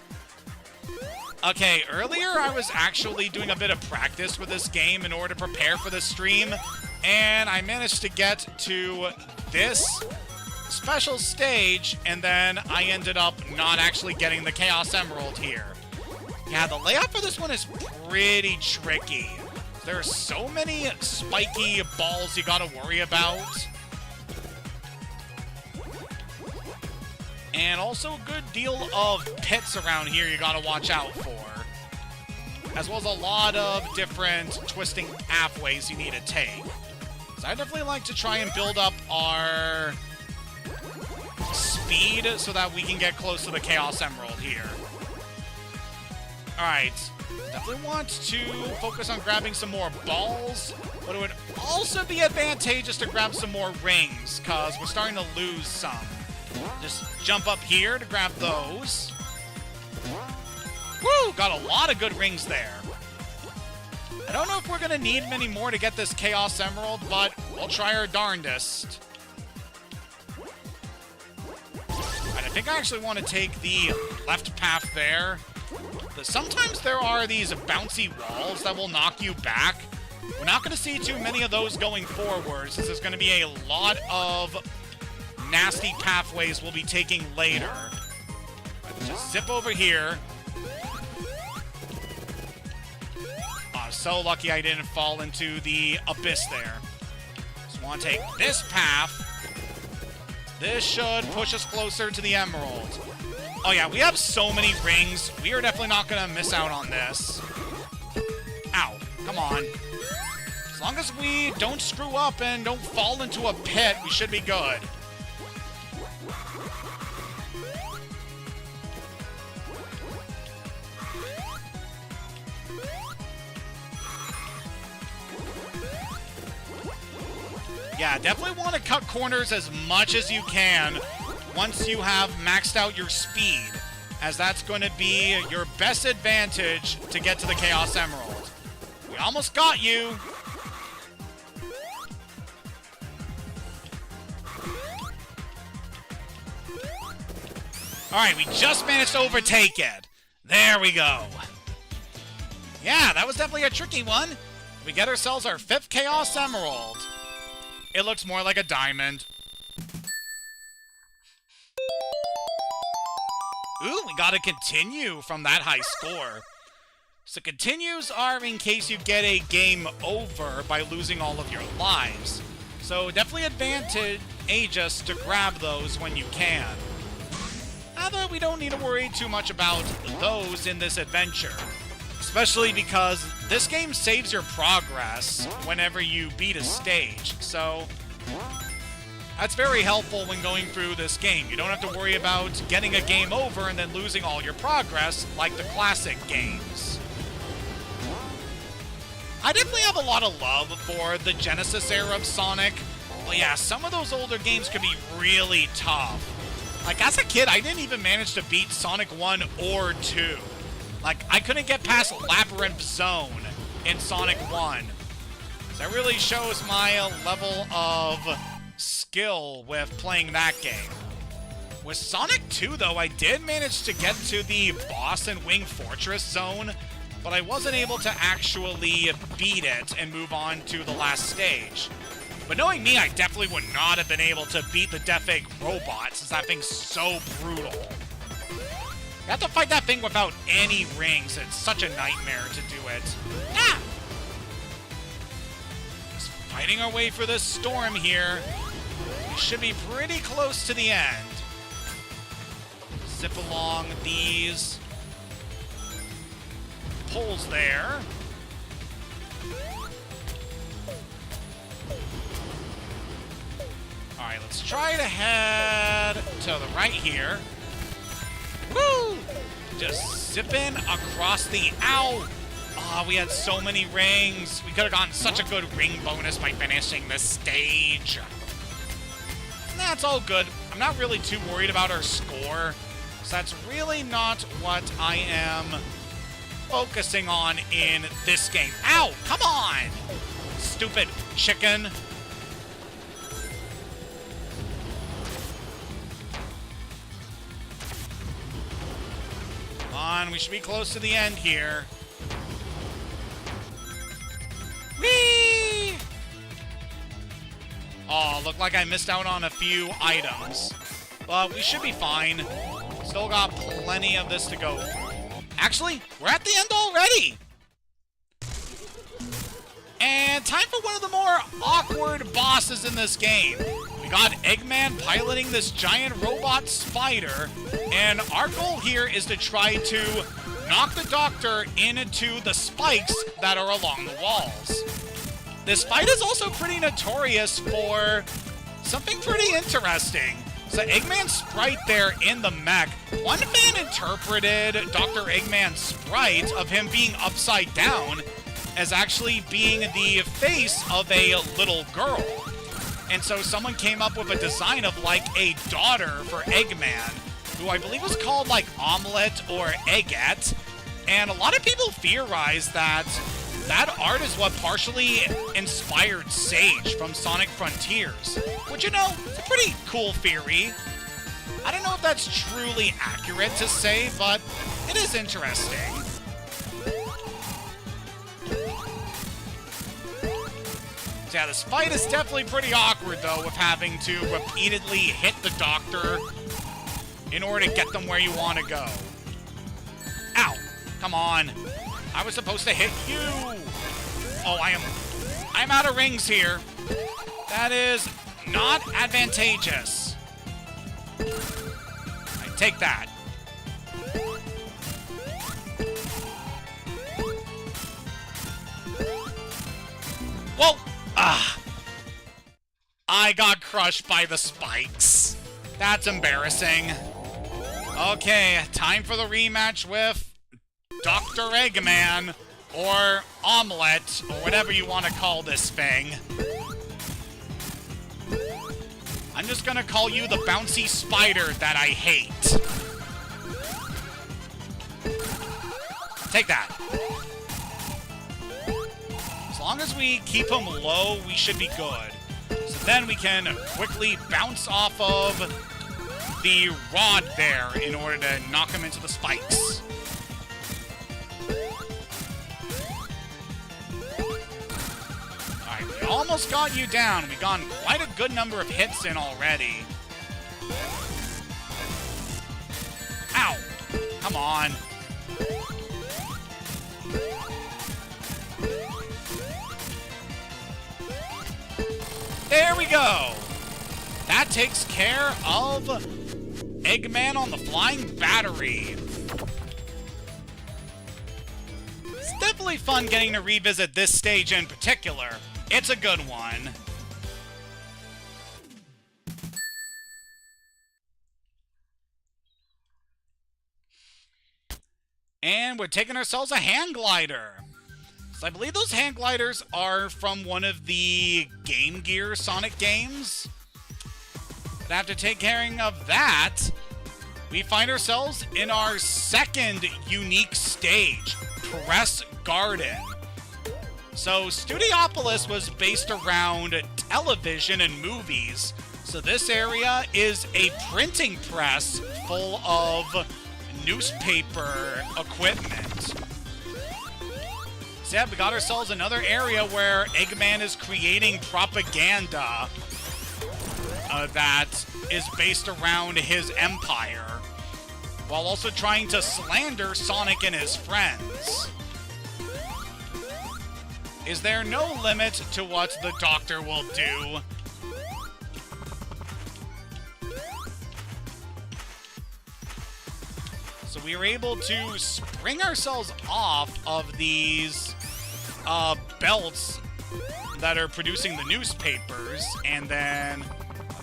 [SPEAKER 3] Okay, earlier I was actually doing a bit of practice with this game in order to prepare for the stream, and I managed to get to this special stage, and then I ended up not actually getting the Chaos Emerald here. Yeah, the layout for this one is pretty tricky. There are so many spiky balls you gotta worry about. And also a good deal of pits around here you gotta watch out for. As well as a lot of different twisting pathways you need to take. So I definitely like to try and build up our speed so that we can get close to the Chaos Emerald here. Alright, definitely want to focus on grabbing some more balls, but it would also be advantageous to grab some more rings, because we're starting to lose some. Just jump up here to grab those. Woo! Got a lot of good rings there. I don't know if we're going to need many more to get this Chaos Emerald, but we'll try our darndest. And I think I actually want to take the left path there. Sometimes there are these bouncy walls that will knock you back, We're not going to see too many of those going forward, since there's going to be a lot of nasty pathways we'll be taking later. Let's just zip over here. So lucky I didn't fall into the abyss there. Just want to take this path. This should push us closer to the emerald. Oh yeah, we have so many rings. We are definitely not going to miss out on this. Ow, come on. As long as we don't screw up and don't fall into a pit, we should be good. Yeah, definitely want to cut corners as much as you can once you have maxed out your speed, as that's going to be your best advantage to get to the Chaos Emerald. We almost got you. Alright, we just managed to overtake it. There we go. Yeah, that was definitely a tricky one. We get ourselves our 5th Chaos Emerald. It looks more like a diamond. Ooh, we got a continue from that high score. So continues are in case you get a game over by losing all of your lives. So definitely advantageous to grab those when you can. Although we don't need to worry too much about those in this adventure. Especially because this game saves your progress whenever you beat a stage. So that's very helpful when going through this game. You don't have to worry about getting a game over and then losing all your progress like the classic games. I definitely have a lot of love for the Genesis era of Sonic. But yeah, some of those older games could be really tough. Like, as a kid, I didn't even manage to beat Sonic 1 or 2. Like, I couldn't get past Labyrinth Zone in Sonic 1. So that really shows my level of skill with playing that game. With Sonic 2, though, I did manage to get to the boss in Wing Fortress Zone, but I wasn't able to actually beat it and move on to the last stage. But knowing me, I definitely would not have been able to beat the Death Egg Robot, since that thing's so brutal. You have to fight that thing without any rings. It's such a nightmare to do it. Ah! Just fighting our way through this storm here. We should be pretty close to the end. Zip along these poles there. Alright, let's try to head to the right here. Woo! Just zipping across the... Ow! Oh, we had so many rings. We could have gotten such a good ring bonus by finishing this stage. That's all good. I'm not really too worried about our score. So that's really not what I am focusing on in this game. Ow! Come on! Stupid chicken. We should be close to the end here. Whee! Oh, looked like I missed out on a few items. But we should be fine. Still got plenty of this to go through. Actually, we're at the end already! And time for one of the more awkward bosses in this game. We got Eggman piloting this giant robot spider, and our goal here is to try to knock the Doctor into the spikes that are along the walls. This fight is also pretty notorious for something pretty interesting. So Eggman's sprite there in the mech, one fan interpreted Dr. Eggman's sprite of him being upside down as actually being the face of a little girl. And so someone came up with a design of like a daughter for Eggman, who I believe was called like Omelette or Eggette. And a lot of people theorize that that art is what partially inspired Sage from Sonic Frontiers. Which, you know, it's a pretty cool theory. I don't know if that's truly accurate to say, but it is interesting. So yeah, this fight is definitely pretty awkward, though, with having to repeatedly hit the Doctor in order to get them where you want to go. Ow! Come on. I was supposed to hit you! Oh, I'm out of rings here. That is not advantageous. I take that. Whoa! Ah! I got crushed by the spikes. That's embarrassing. Okay, time for the rematch with Dr. Eggman, or Omelette, or whatever you want to call this thing. I'm just gonna call you the bouncy spider that I hate. Take that. As long as we keep him low, we should be good. So then we can quickly bounce off of the rod there in order to knock him into the spikes. Alright, we almost got you down. We've gotten quite a good number of hits in already. Ow! Come on. There we go! That takes care of Eggman on the Flying Battery. It's definitely fun getting to revisit this stage in particular. It's a good one. And we're taking ourselves a hand glider. So I believe those hand gliders are from one of the Game Gear Sonic games. But after taking care of that, we find ourselves in our second unique stage, Press Garden. So Studiopolis was based around television and movies. So this area is a printing press full of newspaper equipment. So yeah, we got ourselves another area where Eggman is creating propaganda that is based around his empire, while also trying to slander Sonic and his friends. Is there no limit to what the Doctor will do? So we were able to spring ourselves off of these belts that are producing the newspapers, and then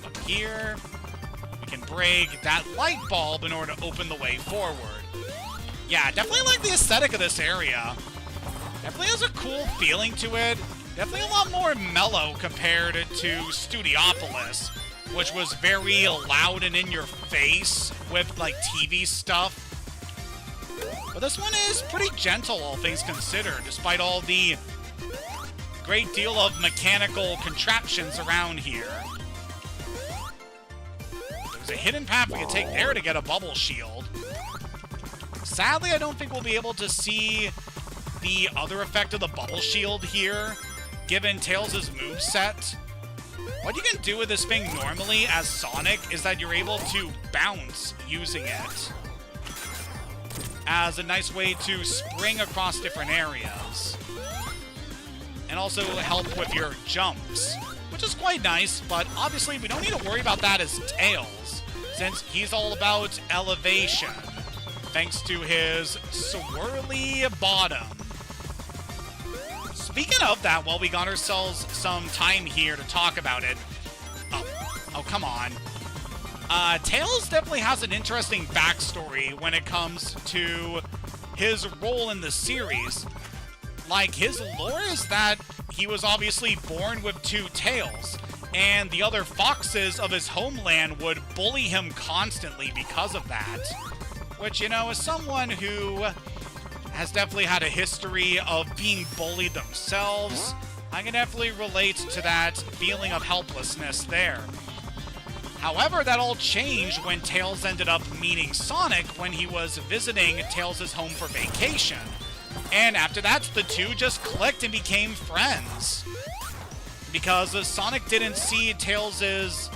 [SPEAKER 3] up here we can break that light bulb in order to open the way forward. Yeah, definitely like the aesthetic of this area. Definitely has a cool feeling to it. Definitely a lot more mellow compared to Studiopolis, which was very loud and in your face with like TV stuff. But this one is pretty gentle, all things considered, despite all the great deal of mechanical contraptions around here. There's a hidden path we can take there to get a bubble shield. Sadly, I don't think we'll be able to see the other effect of the bubble shield here, given Tails' moveset. What you can do with this thing normally as Sonic is that you're able to bounce using it as a nice way to spring across different areas. And also help with your jumps, which is quite nice, but obviously we don't need to worry about that as Tails, since he's all about elevation, thanks to his swirly bottom. Speaking of that, well, we got ourselves some time here to talk about it. Oh, come on. Tails definitely has an interesting backstory when it comes to his role in the series. Like, his lore is that he was obviously born with two tails, and the other foxes of his homeland would bully him constantly because of that. Which, you know, as someone who has definitely had a history of being bullied themselves, I can definitely relate to that feeling of helplessness there. However, that all changed when Tails ended up meeting Sonic when he was visiting Tails' home for vacation. And after that, the two just clicked and became friends. because Sonic didn't see Tails'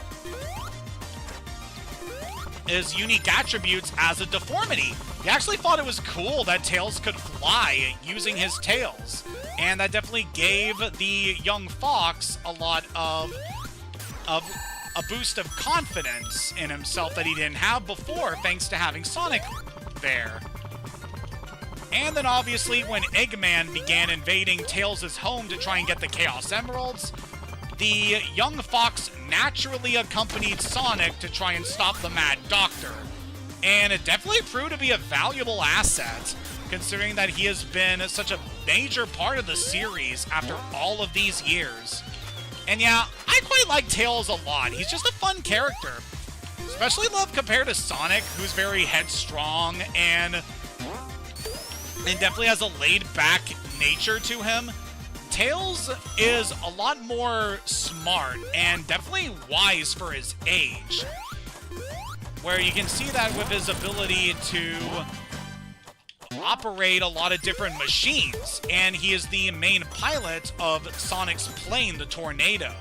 [SPEAKER 3] his unique attributes as a deformity. He actually thought it was cool that Tails could fly using his tails, and that definitely gave the young fox a lot of a boost of confidence in himself that he didn't have before, thanks to having Sonic there. And then obviously when Eggman began invading Tails' home to try and get the Chaos Emeralds, the young fox naturally accompanied Sonic to try and stop the Mad Doctor. And it definitely proved to be a valuable asset, considering that he has been such a major part of the series after all of these years. And yeah, I quite like Tails a lot. He's just a fun character. Especially love compared to Sonic, who's very headstrong and definitely has a laid-back nature to him. Tails is a lot more smart and definitely wise for his age, where you can see that with his ability to operate a lot of different machines, and he is the main pilot of Sonic's plane, the Tornado.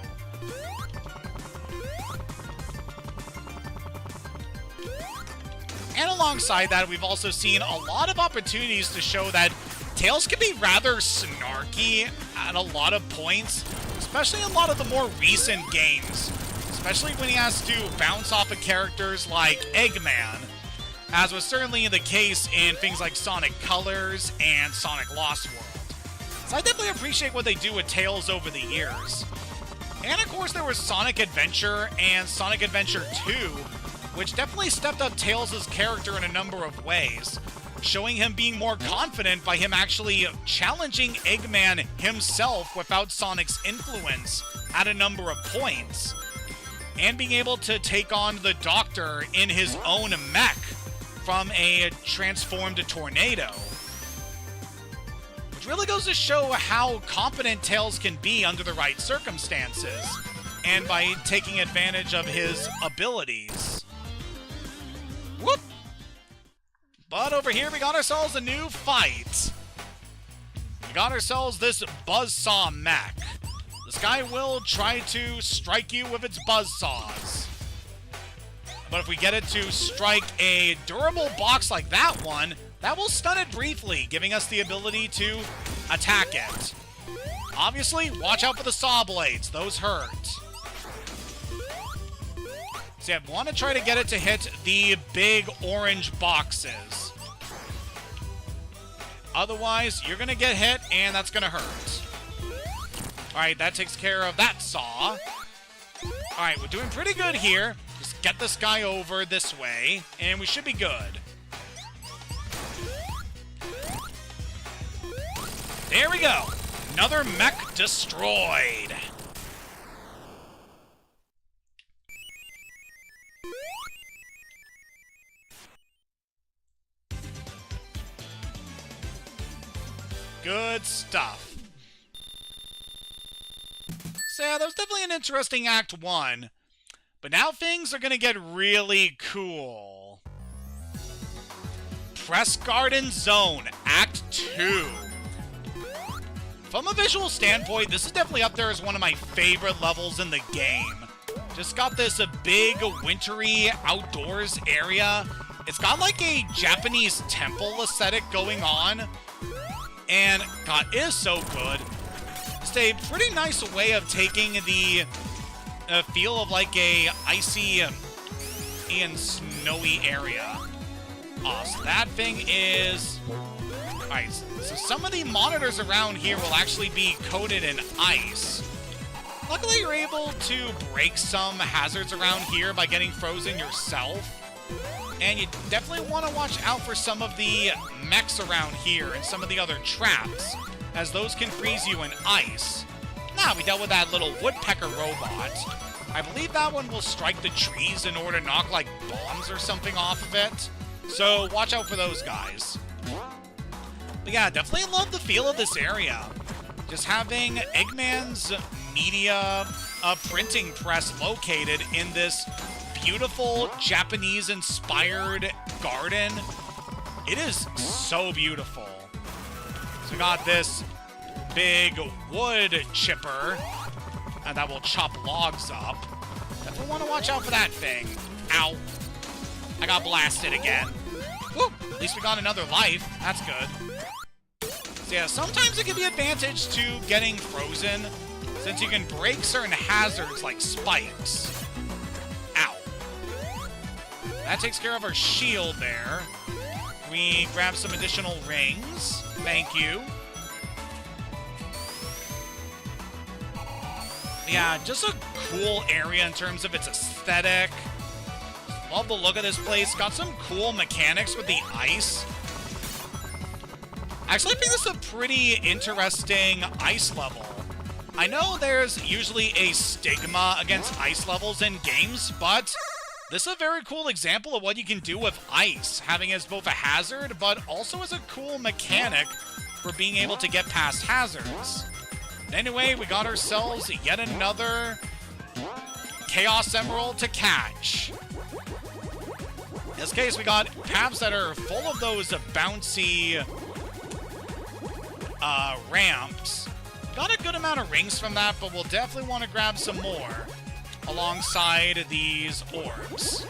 [SPEAKER 3] And alongside that, we've also seen a lot of opportunities to show that Tails can be rather snarky at a lot of points, especially in a lot of the more recent games, especially when he has to bounce off of characters like Eggman, as was certainly the case in things like Sonic Colors and Sonic Lost World. So I definitely appreciate what they do with Tails over the years. And of course there was Sonic Adventure and Sonic Adventure 2, which definitely stepped up Tails' character in a number of ways, showing him being more confident by him actually challenging Eggman himself without Sonic's influence at a number of points, and being able to take on the Doctor in his own mech from a transformed Tornado. Which really goes to show how competent Tails can be under the right circumstances, and by taking advantage of his abilities. Whoop! But over here we got ourselves a new fight. We got ourselves this buzzsaw mech. This guy will try to strike you with its buzzsaws. But if we get it to strike a durable box like that one, that will stun it briefly, giving us the ability to attack it. Obviously, watch out for the saw blades. Those hurt. See, I want to try to get it to hit the big orange boxes. Otherwise, you're going to get hit, and that's going to hurt. Alright, that takes care of that saw. Alright, we're doing pretty good here. Just get this guy over this way, and we should be good. There we go. Another mech destroyed. Good stuff. So yeah, that was definitely an interesting Act 1. But now things are going to get really cool. Press Garden Zone, Act 2. From a visual standpoint, this is definitely up there as one of my favorite levels in the game. Just got this big, wintry, outdoors area. It's got like a Japanese temple aesthetic going on. And, God, it is so good. It's a pretty nice way of taking the feel of like a icy and snowy area. So that thing is... Alright, so some of the monitors around here will actually be coated in ice. Luckily, you're able to break some hazards around here by getting frozen yourself. And you definitely want to watch out for some of the mechs around here and some of the other traps, as those can freeze you in ice. Now, we dealt with that little woodpecker robot. I believe that one will strike the trees in order to knock, like, bombs or something off of it. So, watch out for those guys. But yeah, definitely love the feel of this area. Just having Eggman's media printing press located in this beautiful Japanese-inspired garden. It is so beautiful. So we got this big wood chipper that will chop logs up. Definitely want to watch out for that thing. Ow. I got blasted again. Woo! At least we got another life. That's good. So yeah, sometimes it can be advantage to getting frozen, since you can break certain hazards like spikes. Ow. That takes care of our shield there. We grab some additional rings. Thank you. Yeah, just a cool area in terms of its aesthetic. Love the look of this place. Got some cool mechanics with the ice. Actually, I think this is a pretty interesting ice level. I know there's usually a stigma against ice levels in games, but this is a very cool example of what you can do with ice, having it as both a hazard, but also as a cool mechanic for being able to get past hazards. Anyway, we got ourselves yet another Chaos Emerald to catch. In this case, we got paths that are full of those bouncy ramps. Got a good amount of rings from that, but we'll definitely want to grab some more alongside these orbs.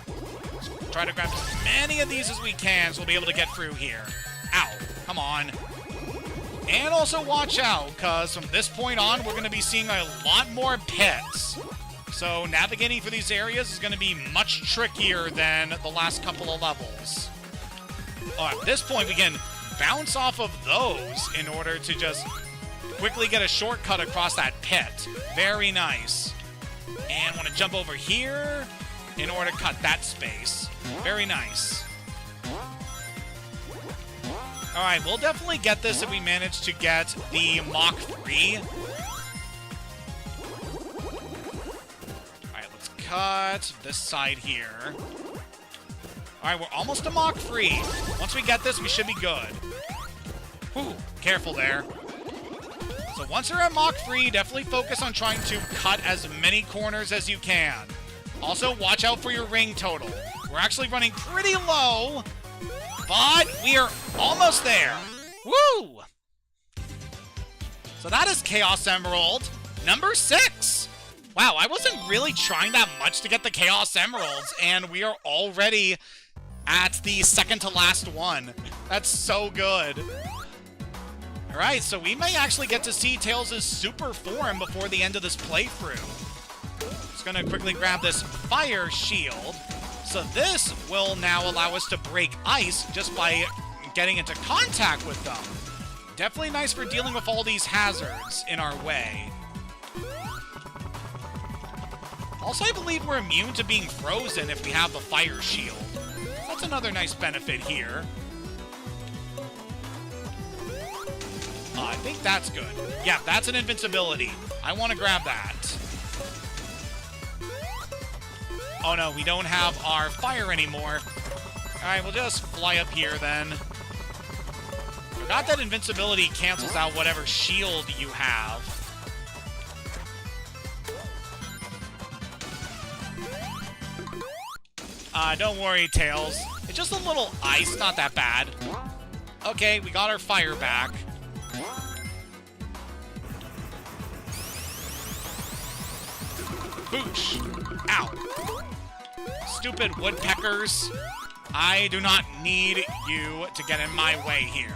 [SPEAKER 3] So try to grab as many of these as we can so we'll be able to get through here. Ow. Come on. And also watch out, because from this point on, we're going to be seeing a lot more pits. So navigating through these areas is going to be much trickier than the last couple of levels. Oh, at this point, we can bounce off of those in order to just quickly get a shortcut across that pit. Very nice. And want to jump over here in order to cut that space. Very nice. Alright, we'll definitely get this if we manage to get the Mach 3. Alright, let's cut this side here. Alright, we're almost to Mach 3. Once we get this, we should be good. Whew, careful there. So once you're at Mach 3, definitely focus on trying to cut as many corners as you can. Also, watch out for your ring total. We're actually running pretty low, but we are almost there. Woo! So that is Chaos Emerald number 6. Wow, I wasn't really trying that much to get the Chaos Emeralds, and we are already at the second to last one. That's so good. Alright, so we may actually get to see Tails' super form before the end of this playthrough. Just gonna quickly grab this fire shield. So this will now allow us to break ice just by getting into contact with them. Definitely nice for dealing with all these hazards in our way. Also, I believe we're immune to being frozen if we have the fire shield. That's another nice benefit here. I think that's good. Yeah, that's an invincibility. I want to grab that. Oh no, we don't have our fire anymore. Alright, we'll just fly up here then. Forgot that invincibility cancels out whatever shield you have. Don't worry, Tails. It's just a little ice, not that bad. Okay, we got our fire back. Boosh! Ow! Stupid woodpeckers. I do not need you to get in my way here.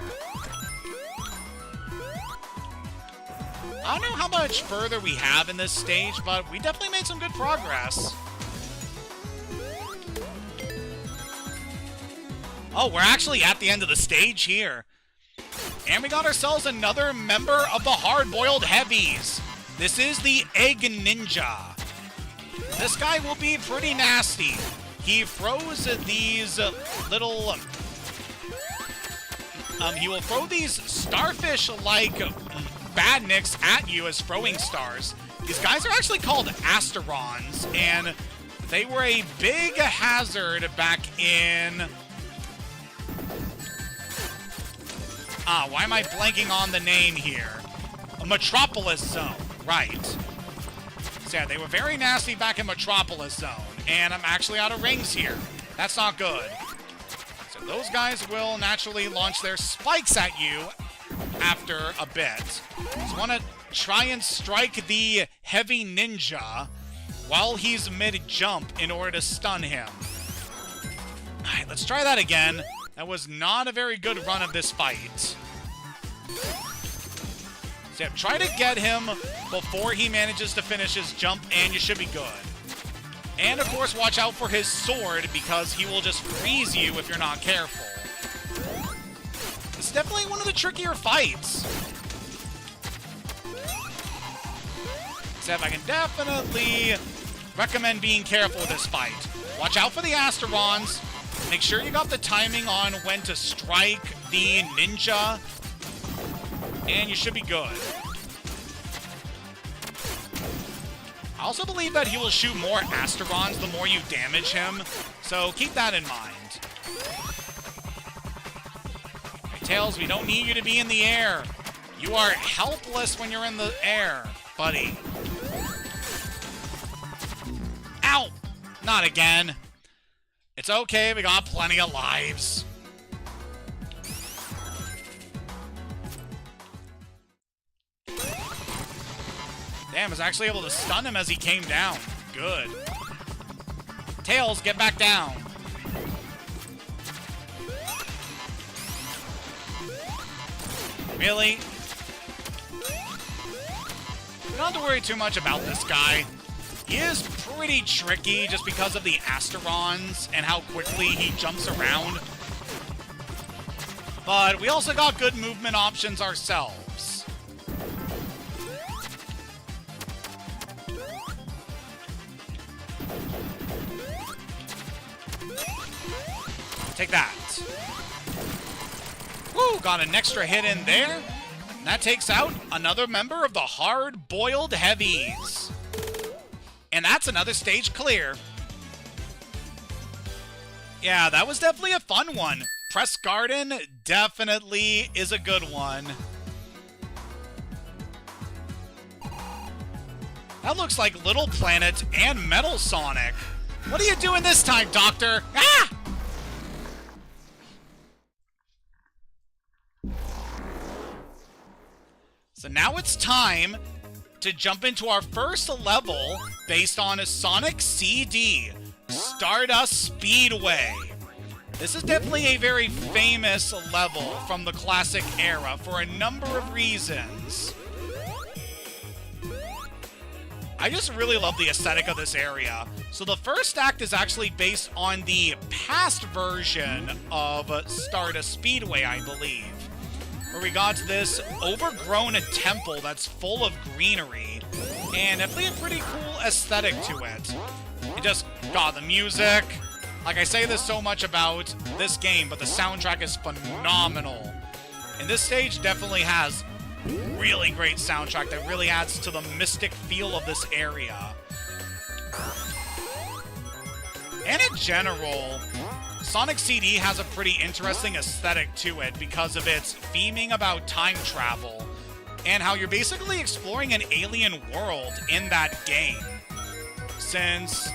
[SPEAKER 3] I don't know how much further we have in this stage, but we definitely made some good progress. Oh, we're actually at the end of the stage here. And we got ourselves another member of the Hardboiled Heavies. This is the Egg Ninja. This guy will be pretty nasty. He throws these little... he will throw these starfish-like badniks at you as throwing stars. These guys are actually called Asterons, and they were a big hazard back in... why am I blanking on the name here? A Metropolis Zone, right. So yeah, they were very nasty back in Metropolis Zone, and I'm actually out of rings here. That's not good. So those guys will naturally launch their spikes at you after a bit. So want to try and strike the heavy ninja while he's mid-jump in order to stun him. Alright, let's try that again. That was not a very good run of this fight. So yeah, try to get him before he manages to finish his jump, and you should be good. And of course, watch out for his sword, because he will just freeze you if you're not careful. It's definitely one of the trickier fights. Except I can definitely recommend being careful with this fight. Watch out for the Asterons. Make sure you got the timing on when to strike the ninja, and you should be good. I also believe that he will shoot more Asterons the more you damage him, so keep that in mind. Okay, Tails, we don't need you to be in the air. You are helpless when you're in the air, buddy. Ow! Not again. It's okay, we got plenty of lives. Damn, I was actually able to stun him as he came down. Good. Tails, get back down. Really? You don't have to worry too much about this guy. He is pretty tricky just because of the Asterons and how quickly he jumps around. But we also got good movement options ourselves. Take that. Woo, got an extra hit in there. And that takes out another member of the Hardboiled Heavies. And that's another stage clear. Yeah, that was definitely a fun one. Press Garden definitely is a good one. That looks like Little Planet and Metal Sonic. What are you doing this time, Doctor? Ah! So now it's time to jump into our first level based on a Sonic CD, Stardust Speedway. This is definitely a very famous level from the classic era for a number of reasons. I just really love the aesthetic of this area. So the first act is actually based on the past version of Stardust Speedway, I believe, where we got this overgrown temple that's full of greenery, and definitely a pretty cool aesthetic to it. It just got the music. Like I say this so much about this game, but the soundtrack is phenomenal. And this stage definitely has really great soundtrack that really adds to the mystic feel of this area. And in general, Sonic CD has a pretty interesting aesthetic to it because of its theming about time travel and how you're basically exploring an alien world in that game. Since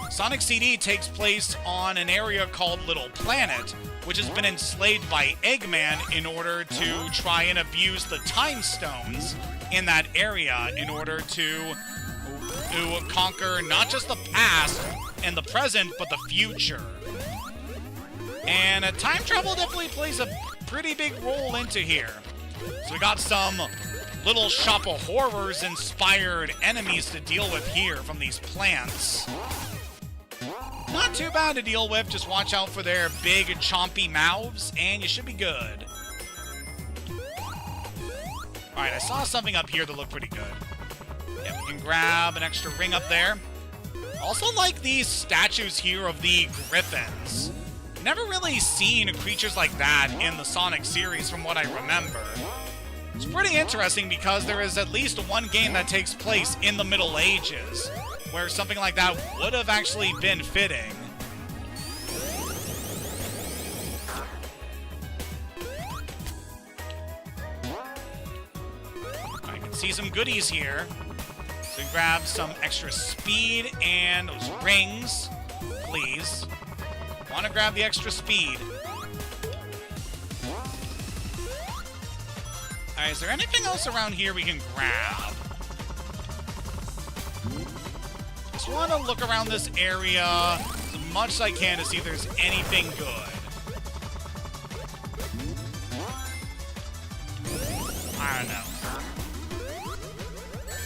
[SPEAKER 3] Sonic CD takes place on an area called Little Planet, which has been enslaved by Eggman in order to try and abuse the time stones in that area in order to conquer not just the past and the present, but the future. And time travel definitely plays a pretty big role into here. So we got some Little Shop of Horrors inspired enemies to deal with here from these plants. Not too bad to deal with, just watch out for their big chompy mouths and you should be good. Alright, I saw something up here that looked pretty good. Yeah, we can grab an extra ring up there. Also like these statues here of the Griffins. Never really seen creatures like that in the Sonic series from what I remember. It's pretty interesting because there is at least one game that takes place in the Middle Ages, where something like that would have actually been fitting. I can see some goodies here. So grab some extra speed and those rings, please. Want to grab the extra speed. Alright, is there anything else around here we can grab? Just want to look around this area as much as I can to see if there's anything good. I don't know.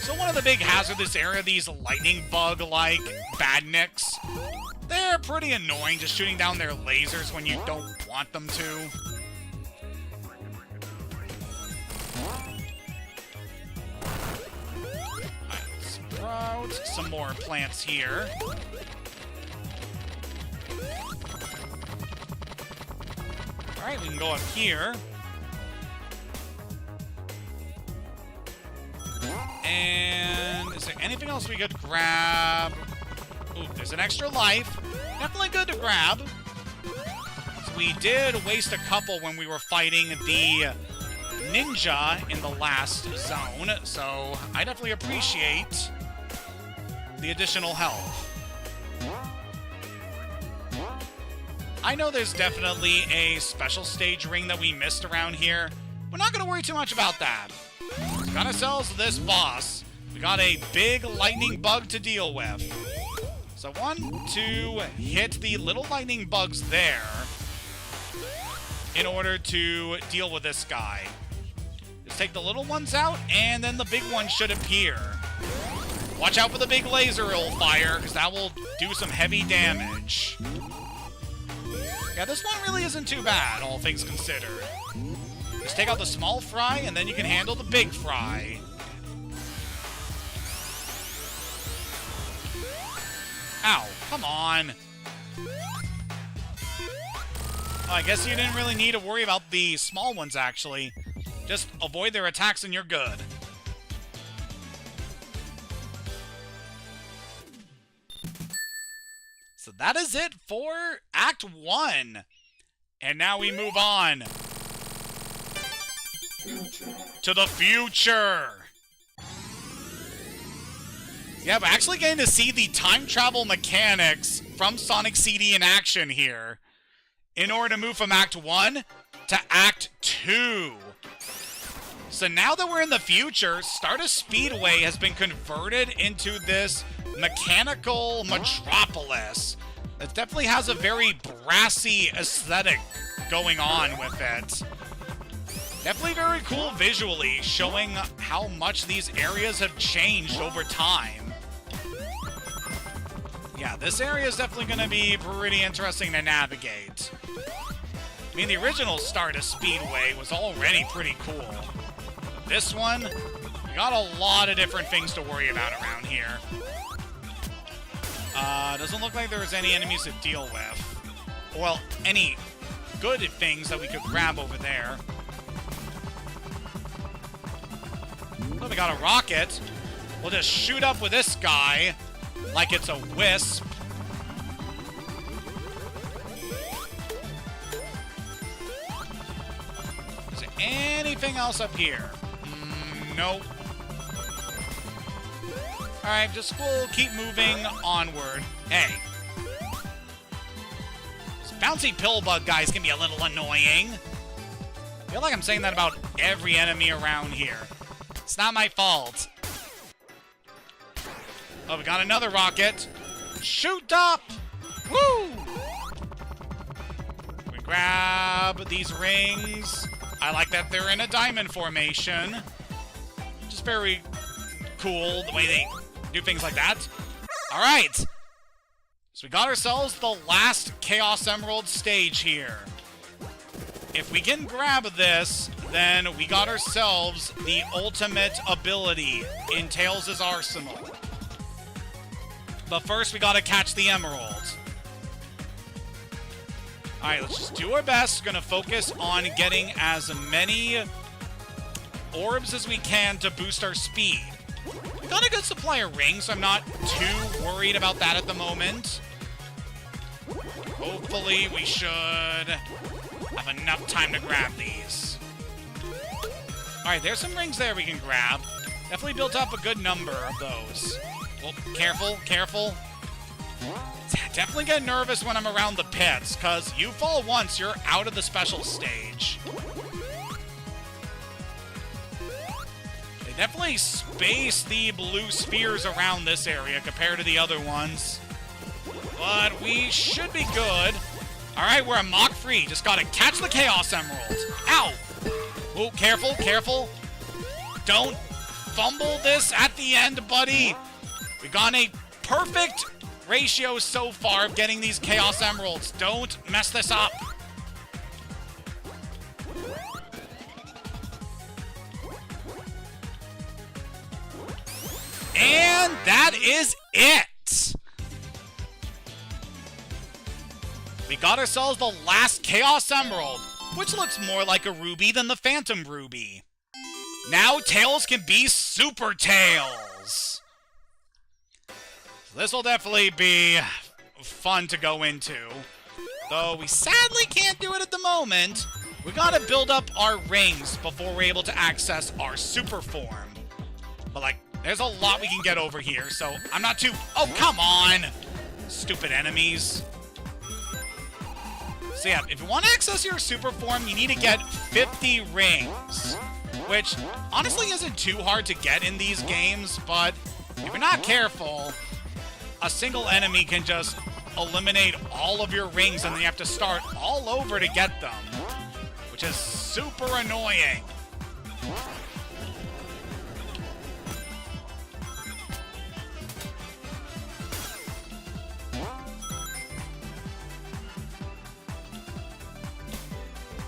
[SPEAKER 3] So one of the big hazards of this area, these lightning bug-like Badniks, they're pretty annoying, just shooting down their lasers when you don't want them to. Sprout, some more plants here. Alright, we can go up here. And is there anything else we could grab? Ooh, there's an extra life. Definitely good to grab. So we did waste a couple when we were fighting the ninja in the last zone, so I definitely appreciate the additional health. I know there's definitely a special stage ring that we missed around here. We're not going to worry too much about that. We got ourselves this boss. We got a big lightning bug to deal with. So I want to hit the little lightning bugs there in order to deal with this guy. Just take the little ones out, and then the big one should appear. Watch out for the big laser it'll fire, because that will do some heavy damage. Yeah, this one really isn't too bad, all things considered. Just take out the small fry, and then you can handle the big fry. Ow, come on. Oh, I guess you didn't really need to worry about the small ones, actually. Just avoid their attacks and you're good. So that is it for Act 1. And now we move on to the future. Yeah, we're actually getting to see the time travel mechanics from Sonic CD in action here in order to move from Act 1 to Act 2. So now that we're in the future, Stardust Speedway has been converted into this mechanical metropolis. It definitely has a very brassy aesthetic going on with it. Definitely very cool visually, showing how much these areas have changed over time. Yeah, this area is definitely going to be pretty interesting to navigate. I mean, the original Stardust Speedway was already pretty cool. This one, we got a lot of different things to worry about around here. Doesn't look like there was any enemies to deal with. Well, any good things that we could grab over there. Oh, we got a rocket. We'll just shoot up with this guy like it's a wisp. Is there anything else up here? Nope. Alright, just we'll keep moving onward. Hey. This bouncy pill bug guys can be a little annoying. I feel like I'm saying that about every enemy around here. It's not my fault. Oh, we got another rocket. Shoot up! Woo! We grab these rings. I like that they're in a diamond formation. Just very cool the way they do things like that. All right. So we got ourselves the last Chaos Emerald stage here. If we can grab this, then we got ourselves the ultimate ability in Tails' arsenal. But first, we gotta catch the emeralds. Alright, let's just do our best. Gonna focus on getting as many orbs as we can to boost our speed. We got a good supply of rings, so I'm not too worried about that at the moment. Hopefully, we should have enough time to grab these. Alright, there's some rings there we can grab. Definitely built up a good number of those. Well, careful, careful. Definitely get nervous when I'm around the pits, because you fall once, you're out of the special stage. Definitely space the blue spheres around this area compared to the other ones. But we should be good. Alright, we're a Mach free. Just gotta catch the Chaos Emeralds. Ow! Oh, careful, careful. Don't fumble this at the end, buddy. We got a perfect ratio so far of getting these Chaos Emeralds. Don't mess this up. And that is it. We got ourselves the last Chaos Emerald, which looks more like a ruby than the Phantom Ruby. Now Tails can be Super Tails. This will definitely be fun to go into. Though we sadly can't do it at the moment. We gotta build up our rings before we're able to access our super form. But like, there's a lot we can get over here, so I'm not too... Oh, come on! Stupid enemies. So yeah, if you want to access your super form, you need to get 50 rings. Which, honestly, isn't too hard to get in these games, but if you're not careful, a single enemy can just eliminate all of your rings, and then you have to start all over to get them. Which is super annoying.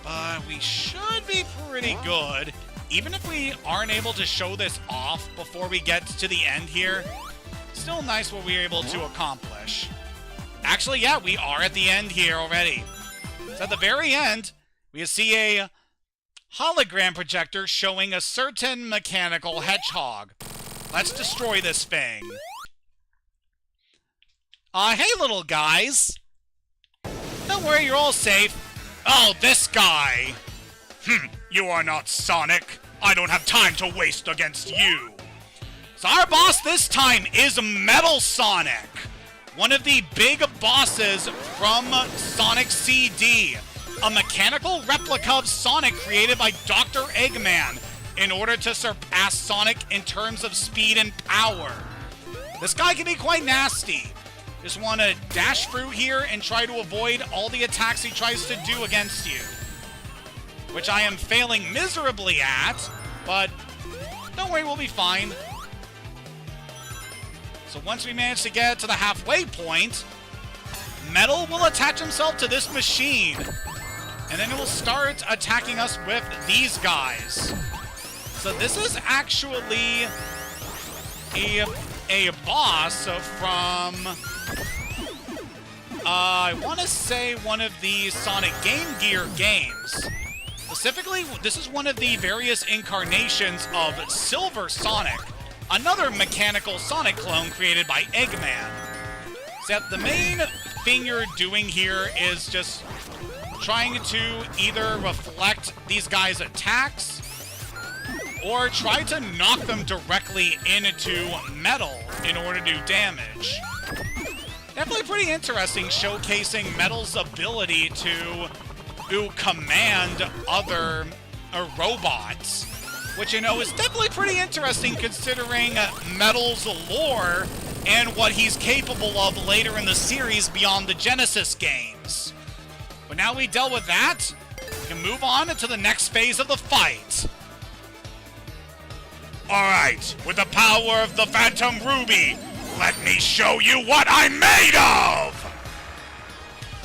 [SPEAKER 3] But we should be pretty good. Even if we aren't able to show this off before we get to the end here, still nice what we were able to accomplish. Actually, yeah, we are at the end here already. So at the very end, we see a hologram projector showing a certain mechanical hedgehog. Let's destroy this thing. Hey, little guys. Don't worry, you're all safe. Oh, this guy! You are not Sonic. I don't have time to waste against you. So our boss this time is Metal Sonic. One of the big bosses from Sonic CD. A mechanical replica of Sonic created by Dr. Eggman in order to surpass Sonic in terms of speed and power. This guy can be quite nasty. Just want to dash through here and try to avoid all the attacks he tries to do against you. Which I am failing miserably at, but don't worry, we'll be fine. So once we manage to get to the halfway point, Metal will attach himself to this machine. And then it will start attacking us with these guys. So this is actually a boss from... I want to say one of the Sonic Game Gear games. Specifically, this is one of the various incarnations of Silver Sonic, another mechanical Sonic clone created by Eggman. So the main thing you're doing here is just trying to either reflect these guys' attacks or try to knock them directly into Metal in order to do damage. Definitely pretty interesting, showcasing Metal's ability to command other robots. Which, you know, is definitely pretty interesting considering Metal's lore and what he's capable of later in the series beyond the Genesis games. But now we dealt with that, we can move on to the next phase of the fight. Alright, with the power of the Phantom Ruby, let me show you what I'm made of!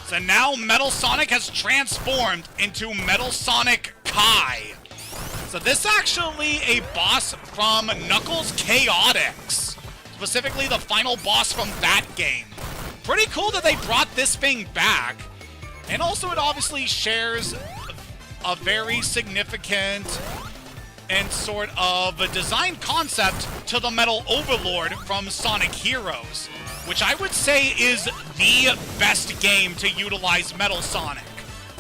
[SPEAKER 3] So now Metal Sonic has transformed into Metal Sonic Kai. So this is actually a boss from Knuckles Chaotix. Specifically the final boss from that game. Pretty cool that they brought this thing back. And also it obviously shares a very significant and sort of a design concept to the Metal Overlord from Sonic Heroes, which I would say is the best game to utilize Metal Sonic.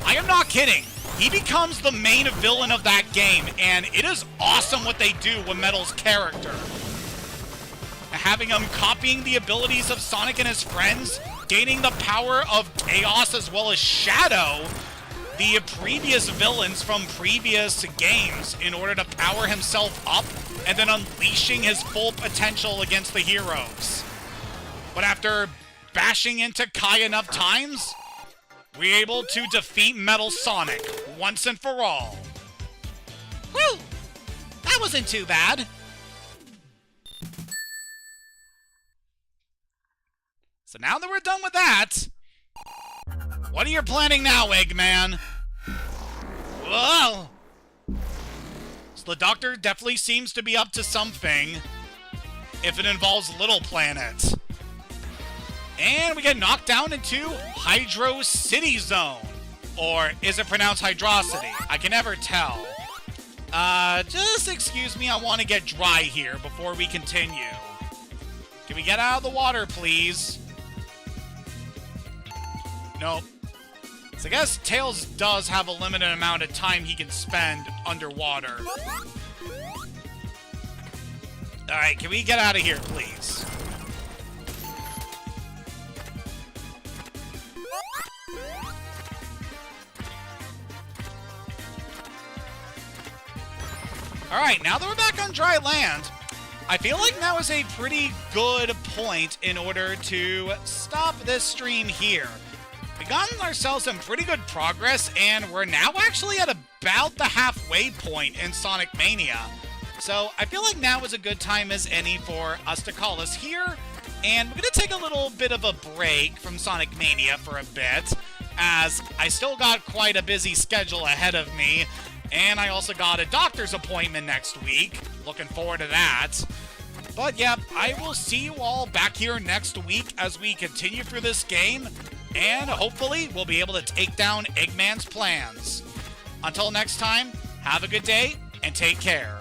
[SPEAKER 3] I am not kidding. He becomes the main villain of that game, and it is awesome what they do with Metal's character. Having him copying the abilities of Sonic and his friends, gaining the power of Chaos as well as Shadow, the previous villains from previous games in order to power himself up and then unleashing his full potential against the heroes. But after bashing into Kai enough times, we're able to defeat Metal Sonic once and for all.
[SPEAKER 2] Whew! That wasn't too bad.
[SPEAKER 3] So now that we're done with that, what are you planning now, Eggman?
[SPEAKER 2] Whoa!
[SPEAKER 3] So the Doctor definitely seems to be up to something if it involves Little Planet. And we get knocked down into Hydro City Zone. Or is it pronounced Hydrocity? I can never tell. Just excuse me, I want to get dry here before we continue. Can we get out of the water, please? Nope. So I guess Tails does have a limited amount of time he can spend underwater. Alright, can we get out of here, please? Alright, now that we're back on dry land, I feel like now is a pretty good point in order to stop this stream here. We've gotten ourselves some pretty good progress, and we're now actually at about the halfway point in Sonic Mania. So I feel like now is a good time as any for us to call us here, and we're going to take a little bit of a break from Sonic Mania for a bit, as I still got quite a busy schedule ahead of me, and I also got a doctor's appointment next week. Looking forward to that. But yeah, I will see you all back here next week as we continue through this game, and hopefully we'll be able to take down Eggman's plans. Until next time, have a good day and take care.